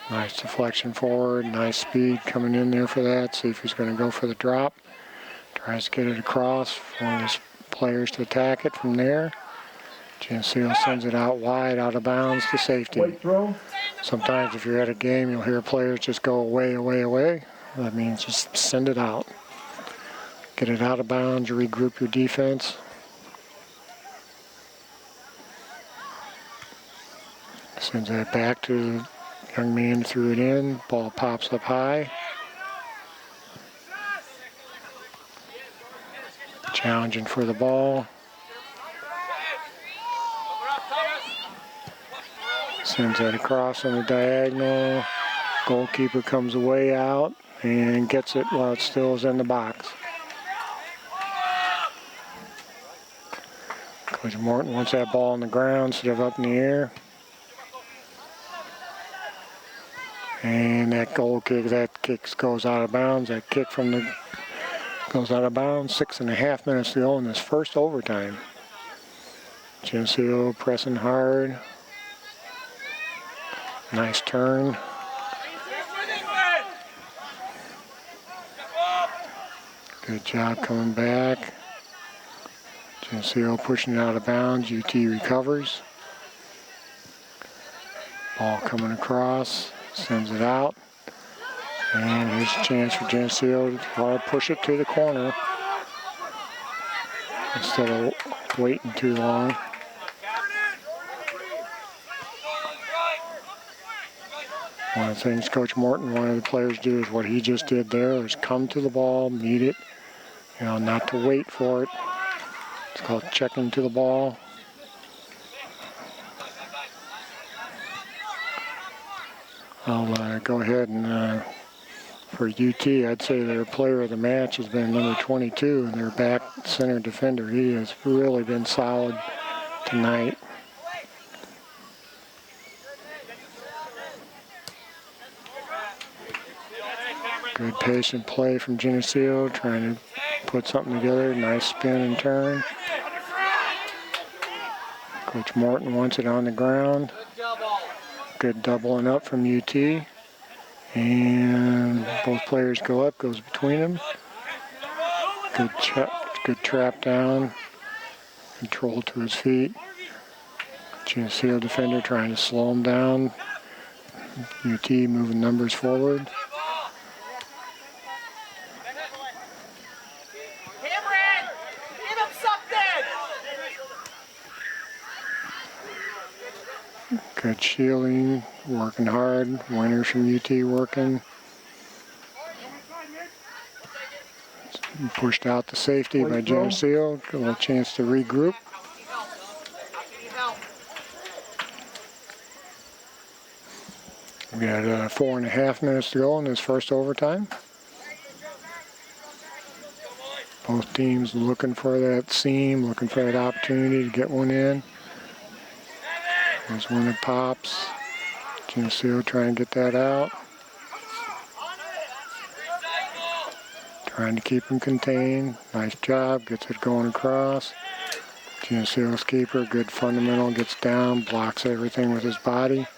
Nice deflection forward, nice speed coming in there for that. See if he's going to go for the drop. Tries to get it across for his players to attack it from there. Geneseo sends it out wide, out of bounds to safety. Late throw. Sometimes if you're at a game, you'll hear players just go away, away, away. That means just send it out. Get it out of bounds, regroup your defense. Sends that back to the young man, threw it in. Ball pops up high. Challenging for the ball. Sends that across on the diagonal. Goalkeeper comes away out and gets it while it still is in the box. Coach Morton wants that ball on the ground instead of up in the air. And that goal kick, that kick goes out of bounds. That kick from the goes out of bounds. 6.5 minutes to go in this first overtime. Geneseo pressing hard. Nice turn. Good job coming back. Geneseo pushing it out of bounds. UT recovers. Ball coming across. Sends it out. And here's a chance for Geneseo to push it to the corner instead of waiting too long. One of the things Coach Morton wanted the players to do is what he just did there, is come to the ball, meet it, not to wait for it. It's called checking to the ball. I'll go ahead and for UT, I'd say their player of the match has been number 22, their back center defender. He has really been solid tonight. Good patient play from Geneseo, trying to put something together. Nice spin and turn. Coach Morton wants it on the ground. Good doubling up from UT. And both players go up, goes between them. Good trap down. Control to his feet. Geneseo defender trying to slow him down. UT moving numbers forward. Good shielding, working hard. Winners from UT working. Pushed out to safety by Geneseo. A little chance to regroup. We got 4.5 minutes to go in this first overtime. Both teams looking for that seam, looking for that opportunity to get one in. There's one that pops. Geneseo trying to get that out. Trying to keep him contained. Nice job. Gets it going across. Geneseo's keeper, good fundamental. Gets down, blocks everything with his body.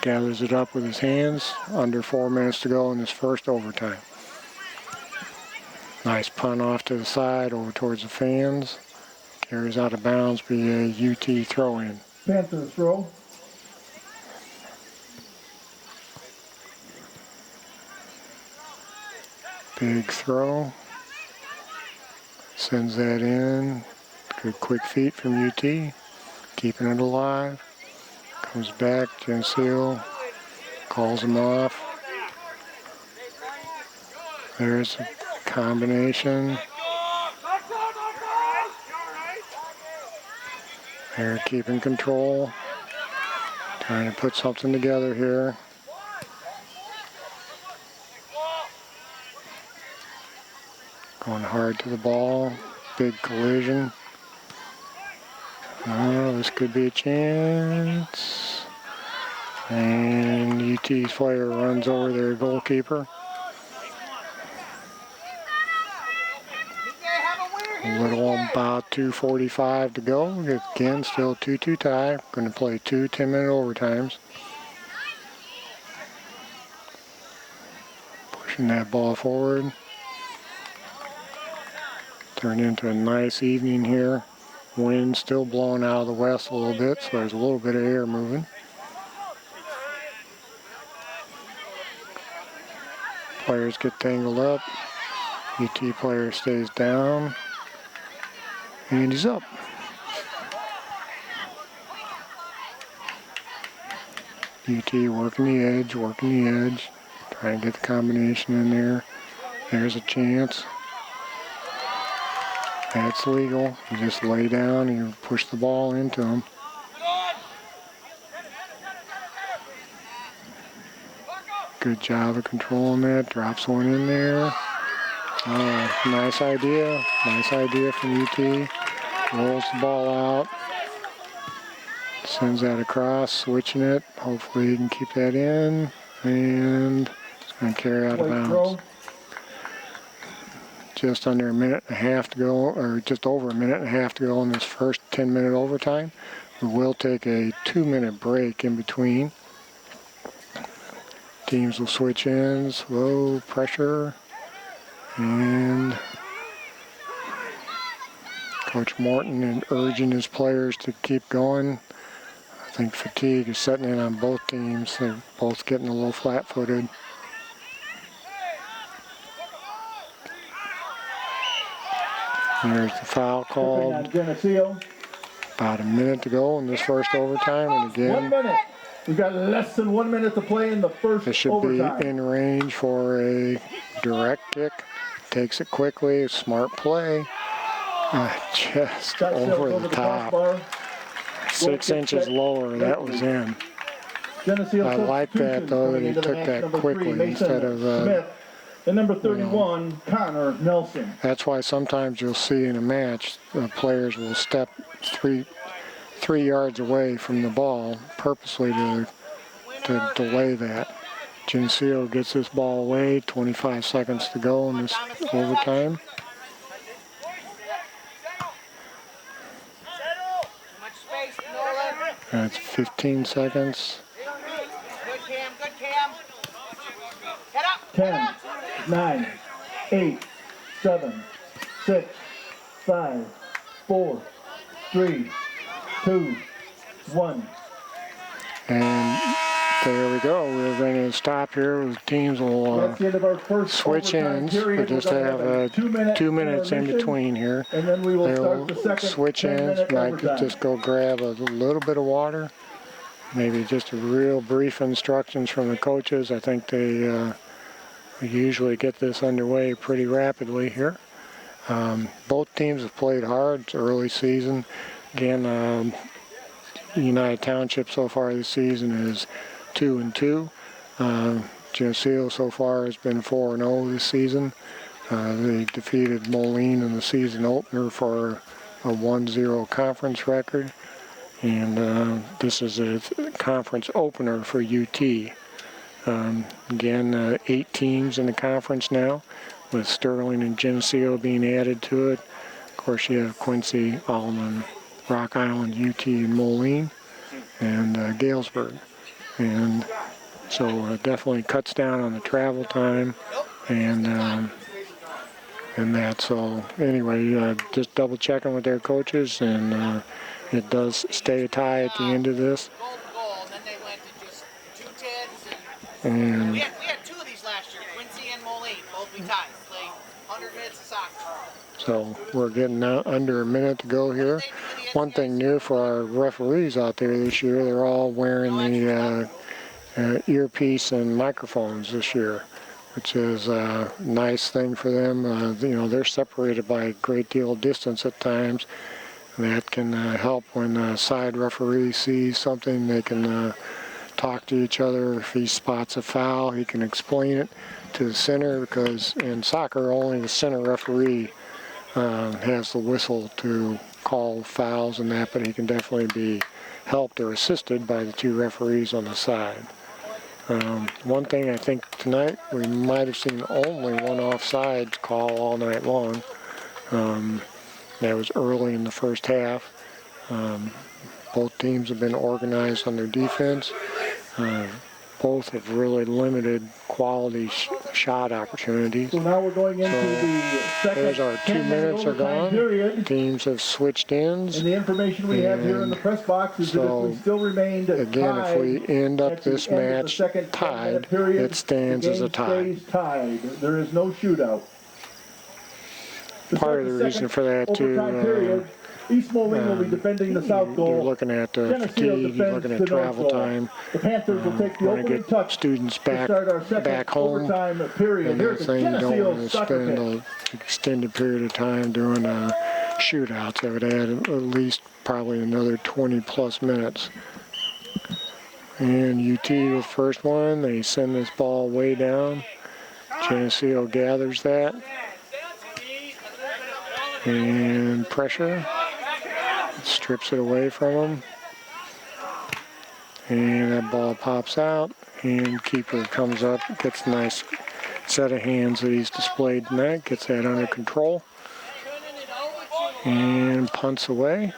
Gathers it up with his hands. Under 4 minutes to go in this first overtime. Nice punt off to the side over towards the fans. Carries out of bounds, be a UT throw-in. Panthers throw. Big throw. Sends that in. Good quick feet from UT. Keeping it alive. Comes back. Geneseo calls him off. There's a combination. They're keeping control. Trying to put something together here. Going hard to the ball. Big collision. Oh, this could be a chance. And UT's player runs over their goalkeeper. A little about 2:45 to go. Again, still 2-2 tie. Going to play 2 10-minute overtimes. Pushing that ball forward. Turned into a nice evening here. Wind still blowing out of the west a little bit, so there's a little bit of air moving. Players get tangled up. UT player stays down. And he's up. UT working the edge, Trying to get the combination in there. There's a chance. That's legal. You just lay down and you push the ball into him. Good job of controlling that. Drops one in there. Nice idea. Nice idea from UT. Rolls the ball out. Sends that across, switching it. Hopefully he can keep that in. And it's going to carry out of bounds. Just under a minute and a half to go, or just over a minute and a half to go in this first 10-minute overtime. We will take a 2-minute break in between. Teams will switch ends, low pressure, and Coach Morton is urging his players to keep going. I think fatigue is setting in on both teams. They're both getting a little flat-footed. There's the foul called. Geneseo. About a minute to go in this first overtime, and again, 1 minute. We've got less than 1 minute to play in the first this should overtime. be in range for a direct kick. Takes it quickly, smart play. Just over the top. Crossbar. 6 inches lower, that was in. Geneseo I like that though, that he took that quickly instead of Smith. And number 31, Connor Nelson. That's why sometimes you'll see in a match, players will step three yards away from the ball purposely to delay that. Geneseo gets this ball away, 25 seconds to go in this overtime. That's 15 seconds. Good Cam, good Cam. Head up. 10, 9, 8, 7, 6, 5, 4, 3, 2, 1. And there we go. We're going to stop here. Teams will That's the end of our first switch overtime ends. period. We just We're have gonna a 2 2 minutes in intermission, between here. and then we will They'll start the second switch ends. 10-minute Might overtime. just go grab a little bit of water. Maybe just a real brief instructions from the coaches. I think they usually get this underway pretty rapidly here. Both teams have played hard. It's early season. Again, United Township so far this season is 2-2. Geneseo so far has been 4-0 this season. They defeated Moline in the season opener for a 1-0 conference record. And this is a conference opener for UT. Again, 8 teams in the conference now, with Sterling and Geneseo being added to it. Of course, you have Quincy, Allman, Rock Island, UT, and Moline, and Galesburg. And so definitely cuts down on the travel time and that. So anyway, just double checking with their coaches, and it does stay a tie at the end of this. Goal, and then they went to just 2 10s. And We had 2 of these last year, Quincy and Moline, both we tied. Played 100 minutes of soccer. so we're getting under a minute to go here. One thing new for our referees out there this year, they're all wearing the earpiece and microphones this year, which is a nice thing for them. You know, they're separated by a great deal of distance at times. That can help when a side referee sees something. They can talk to each other. If he spots a foul, he can explain it to the center, because in soccer only the center referee has the whistle to call fouls and that, but he can definitely be helped or assisted by the two referees on the side. One thing I think tonight, we might have seen only one offsides call all night long. That was early in the first half. Both teams have been organized on their defense. Both have really limited quality shot opportunities. So now we're going into the second. There's our 2 minutes are gone. Period. Teams have switched ends. And the information we have here in the press box is that if we still remained again, if we end up this match tied, it stands as a tie. Stays tied. There is no shootout. Part of the reason for that too, East Moline will be defending the south goal. you're looking at fatigue, you're looking at travel time. The Panthers will take the Want to opening get touch students to back start our second home, overtime period. and Here's that the thing don't Geneseo want to soccer spend pitch. an extended period of time doing shootouts. That would add at least probably another 20 plus minutes. And UT the first one, they send this ball way down. Geneseo gathers that. And pressure. Strips it away from him. And that ball pops out. And keeper comes up, gets a nice set of hands that he's displayed tonight. Gets that under control. And punts away.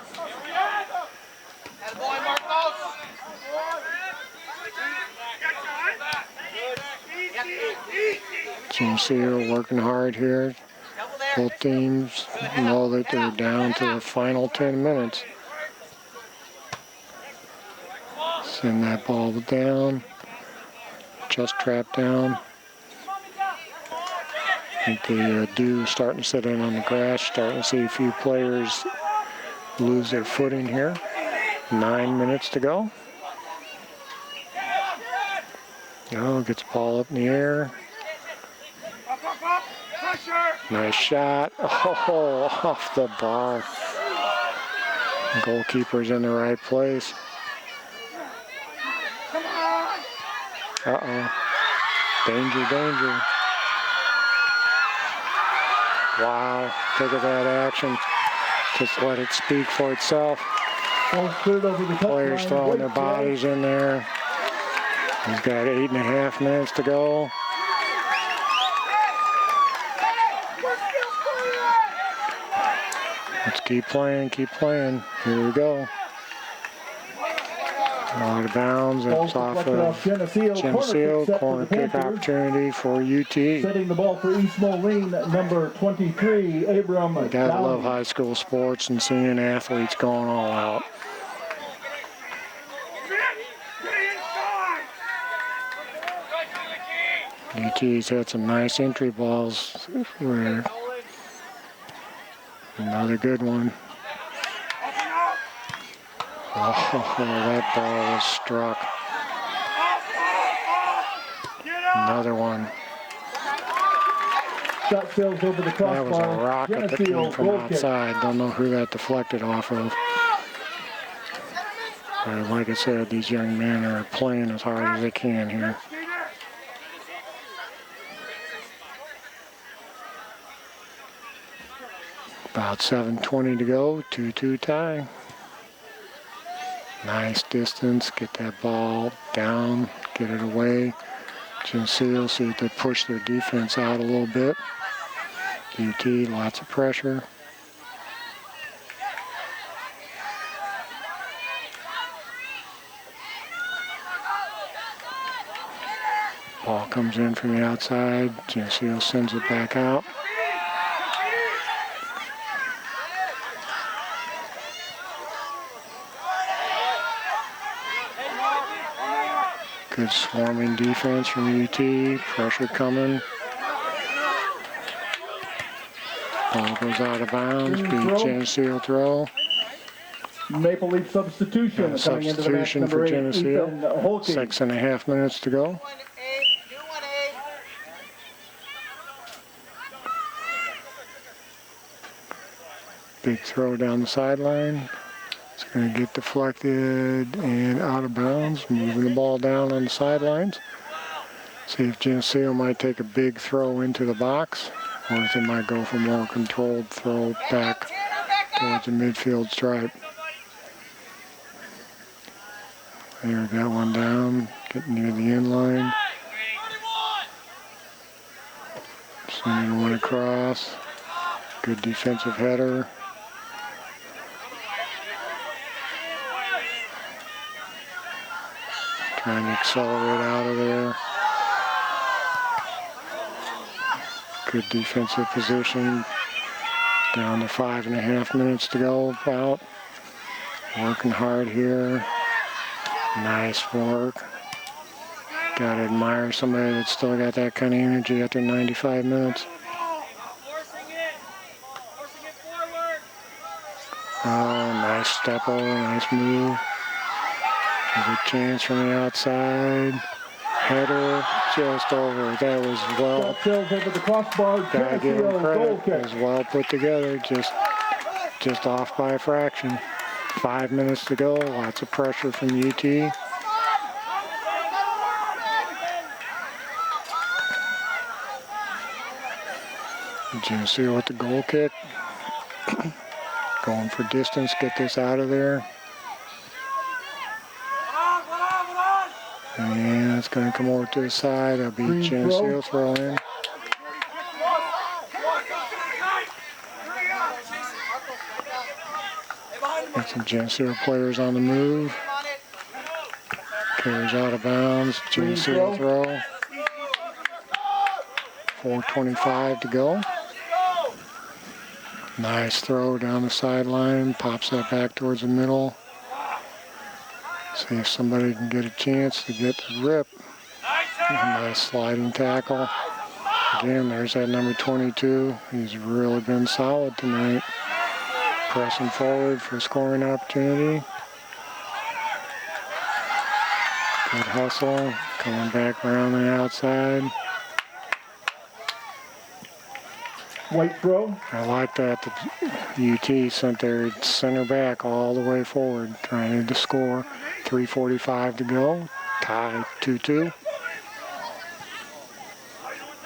Geneseo working hard here. Both teams know that they're down to the final 10 minutes. Send that ball down. Just trapped down. I think the dew starting to sit in on the grass. Starting to see a few players lose their footing here. 9 minutes to go. Oh, gets the ball up in the air. Nice shot. Oh, off the bar. Goalkeeper's in the right place. Uh-oh. Danger, danger. Wow. Look at that action. Just let it speak for itself. Players throwing their bodies in there. He's got 8.5 minutes to go. Let's keep playing, keep playing. Here we go. Out of bounds. It's off of Geneseo. Corner kick opportunity for UT. Setting the ball for East Moline, number 23, Abram. Gotta love high school sports and seeing athletes going all out. UT's had some nice entry balls. Another good one. Oh, that ball was struck. Another one. Shot sails over the crossbar. That was a rocket that came from outside. Don't know who that deflected off of. But like I said, these young men are playing as hard as they can here. About 7:20 to go, 2-2 tie. Nice distance, get that ball down, get it away. Geneseo, see if they push their defense out a little bit. UT, lots of pressure. Ball comes in from the outside, Geneseo sends it back out. Good swarming defense from UT. Pressure coming. Ball goes out of bounds. Beat Geneseo throw. Maple Leaf substitution. Substitution for Geneseo. 6.5 minutes to go. Big throw down the sideline. It's going to get deflected and out of bounds, moving the ball down on the sidelines. See if Geneseo might take a big throw into the box, or if they might go for more controlled throw back towards the midfield stripe. There, got one down, getting near the end line. Sending one across. Good defensive header. Trying to accelerate out of there. Good defensive position. Down to 5.5 minutes to go about. Working hard here. Nice work. Gotta admire somebody that's still got that kind of energy after 95 minutes. Oh, nice step over, nice move. Good chance from the outside. Header just over. That was well. Sails over the crossbar. Gotta give him Geneseo goal credit. kick. It was well put together. Just off by a fraction. 5 minutes to go. Lots of pressure from UT. Geneseo with the goal kick. Going for distance. Get this out of there. And it's going to come over to the side. That'll be Geneseo throw in. Got some Geneseo players on the move. Carries out of bounds. Geneseo throw. 4:25 to go. Nice throw down the sideline. Pops that back towards the middle. See if somebody can get a chance to get the rip. Nice sliding tackle. Again, there's that number 22. He's really been solid tonight. Pressing forward for a scoring opportunity. Good hustle. Coming back around the outside. White throw. I like that the UT sent their center back all the way forward, trying to score. 3:45 to go. Tie 2-2.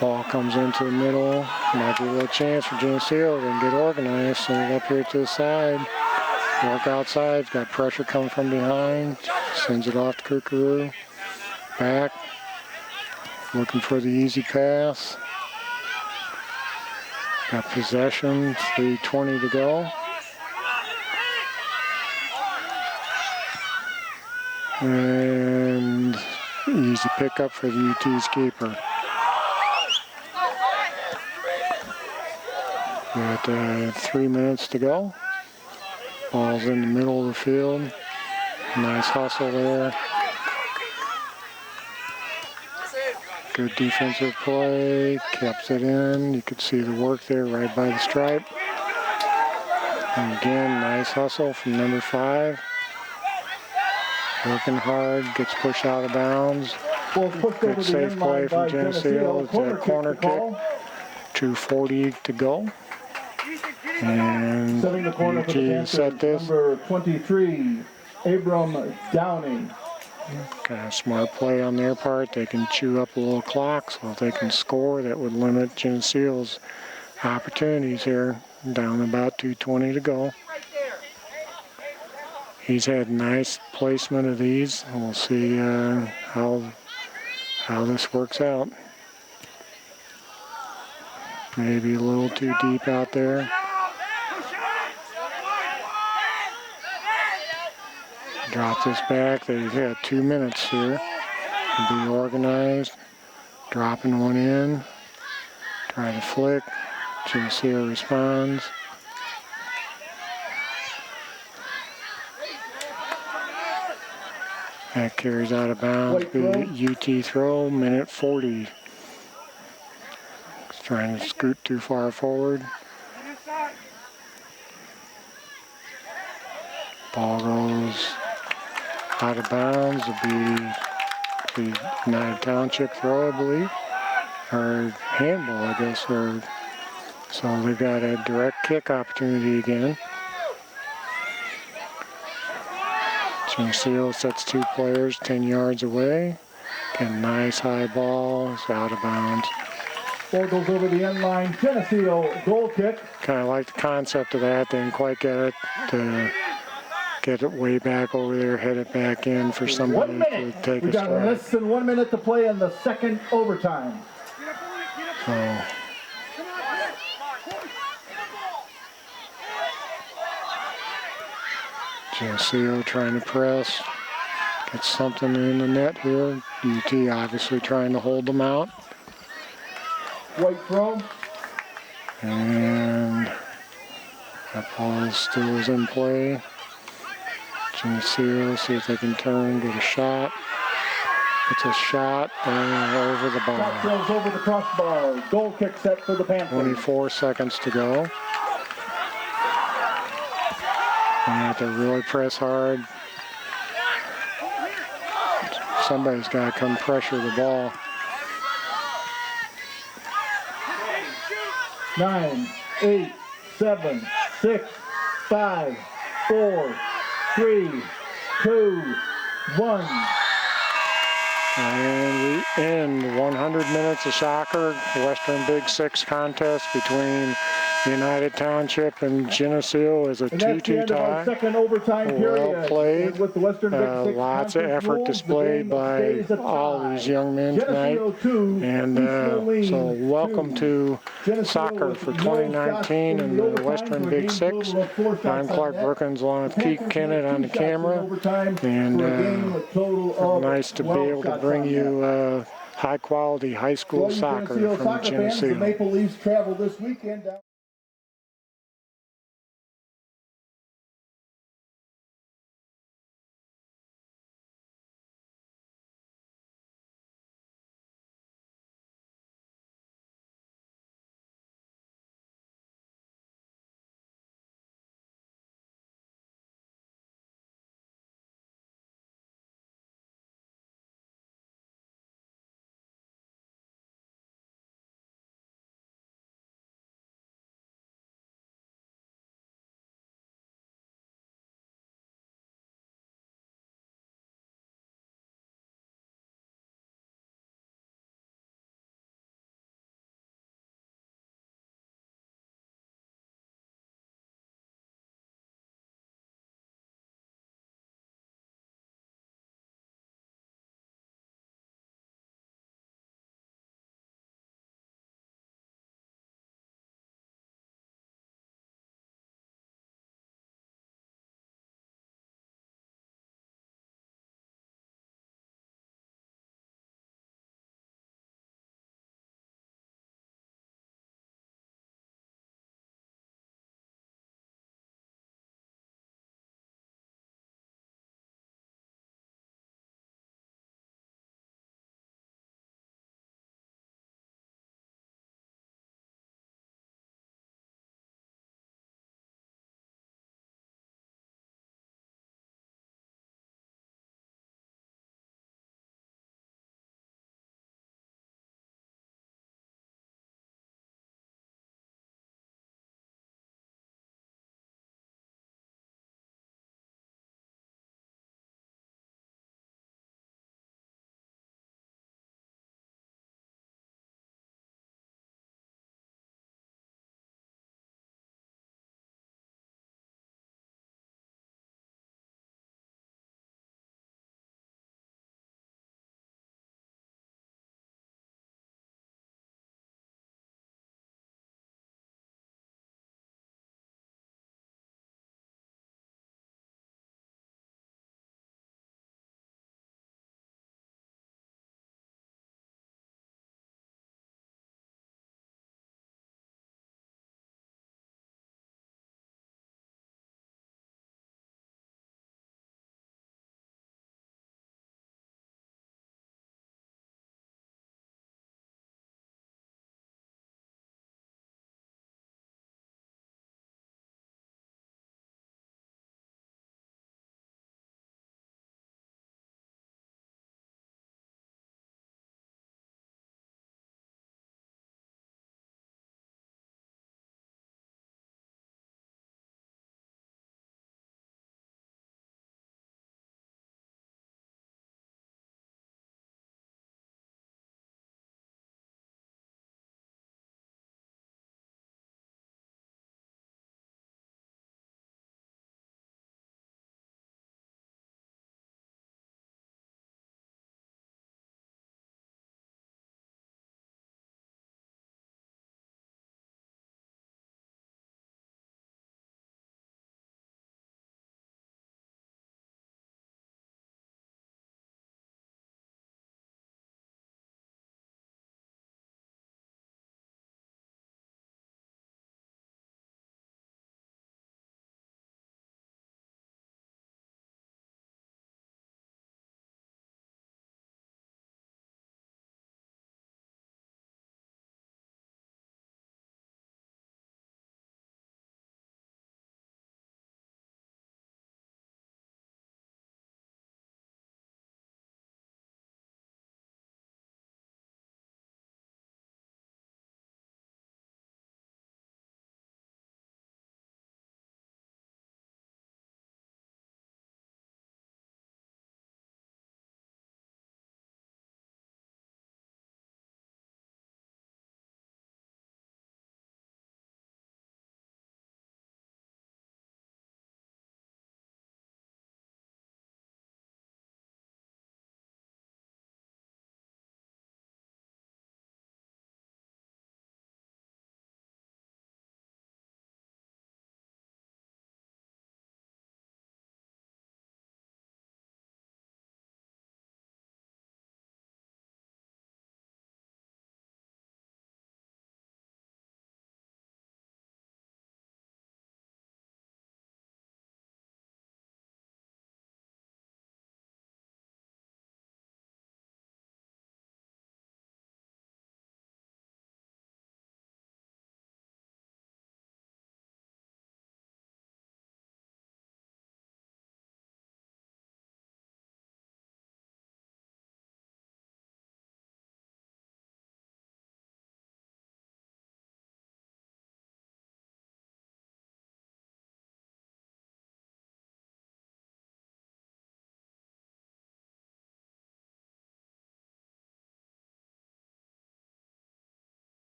Ball comes into the middle. Might be a little chance for Geneseo. They can get organized. Send it up here to the side. Work outside. Got pressure coming from behind. Sends it off to Kookaroo. Back. Looking for the easy pass. Got possession. 3:20 to go. And easy pickup for the UT's keeper. Got 3 minutes to go. Ball's in the middle of the field. Nice hustle there. Good defensive play. Kept it in. You could see the work there right by the stripe. And again, nice hustle from number 5. Working hard. Gets pushed out of bounds. Good safe play from Geneseo. It's a corner kick. 2:40 to go. And Setting the corner for the UT Panthers, set this. number 23, Abram Downey. Kind of smart play on their part. They can chew up a little clock, so if they can score, that would limit Geneseo's opportunities here. Down about 2:20 to go. He's had nice placement of these. We'll see how this works out. Maybe a little too deep out there. Drop this back. They've had 2 minutes here to be organized. Dropping one in. Try to flick. Geneseo responds. That carries out of bounds. UT throw. Minute 40. Trying to scoot too far forward. Ball goes out of bounds. It'll be the United Township throw, I believe. Or handball, I guess. So they've got a direct kick opportunity again. Geneseo sets 2 players 10 yards away. Again, nice high ball. It's out of bounds. Ball goes over the end line. Geneseo goal kick. Kind of like the concept of that. Didn't quite get it to get it way back over there, head it back in for somebody 1 to minute. take We a got strike. less than 1 minute to play in the second overtime. So Geneseo trying to press, get something in the net here. UT obviously trying to hold them out. White throw. And that ball still is in play. Geneseo, see if they can turn, get a shot. It's a shot and over the Shot bar. throws over the crossbar. Goal kick set for the Panthers. 24 seconds to go. They have to really press hard. Somebody's got to come pressure the ball. 9, 8, 7, 6, 5, 4, 3, 2, 1. And we end 100 minutes of soccer, Western Big Six contest between United Township and Geneseo is a And that's the 2-2 end of our tie. second overtime period. Well played. And with the Western Big Six Lots of conference effort rules, displayed the game by stays a all tie. these young men tonight. Geneseo 2, And East Moline so welcome 2. to Geneseo soccer with for no 2019 shots in in the overtime Western for a Big game Six. total of 4 shots I'm on Clark net. Brookins along with The Pete Panthers Kennett had on 2 the shots in camera. overtime And for a game with total of nice to be 12 able to shots bring on you net. high quality high For all school you soccer Geneseo from soccer fans, the Geneseo. Maple Leafs travel this weekend down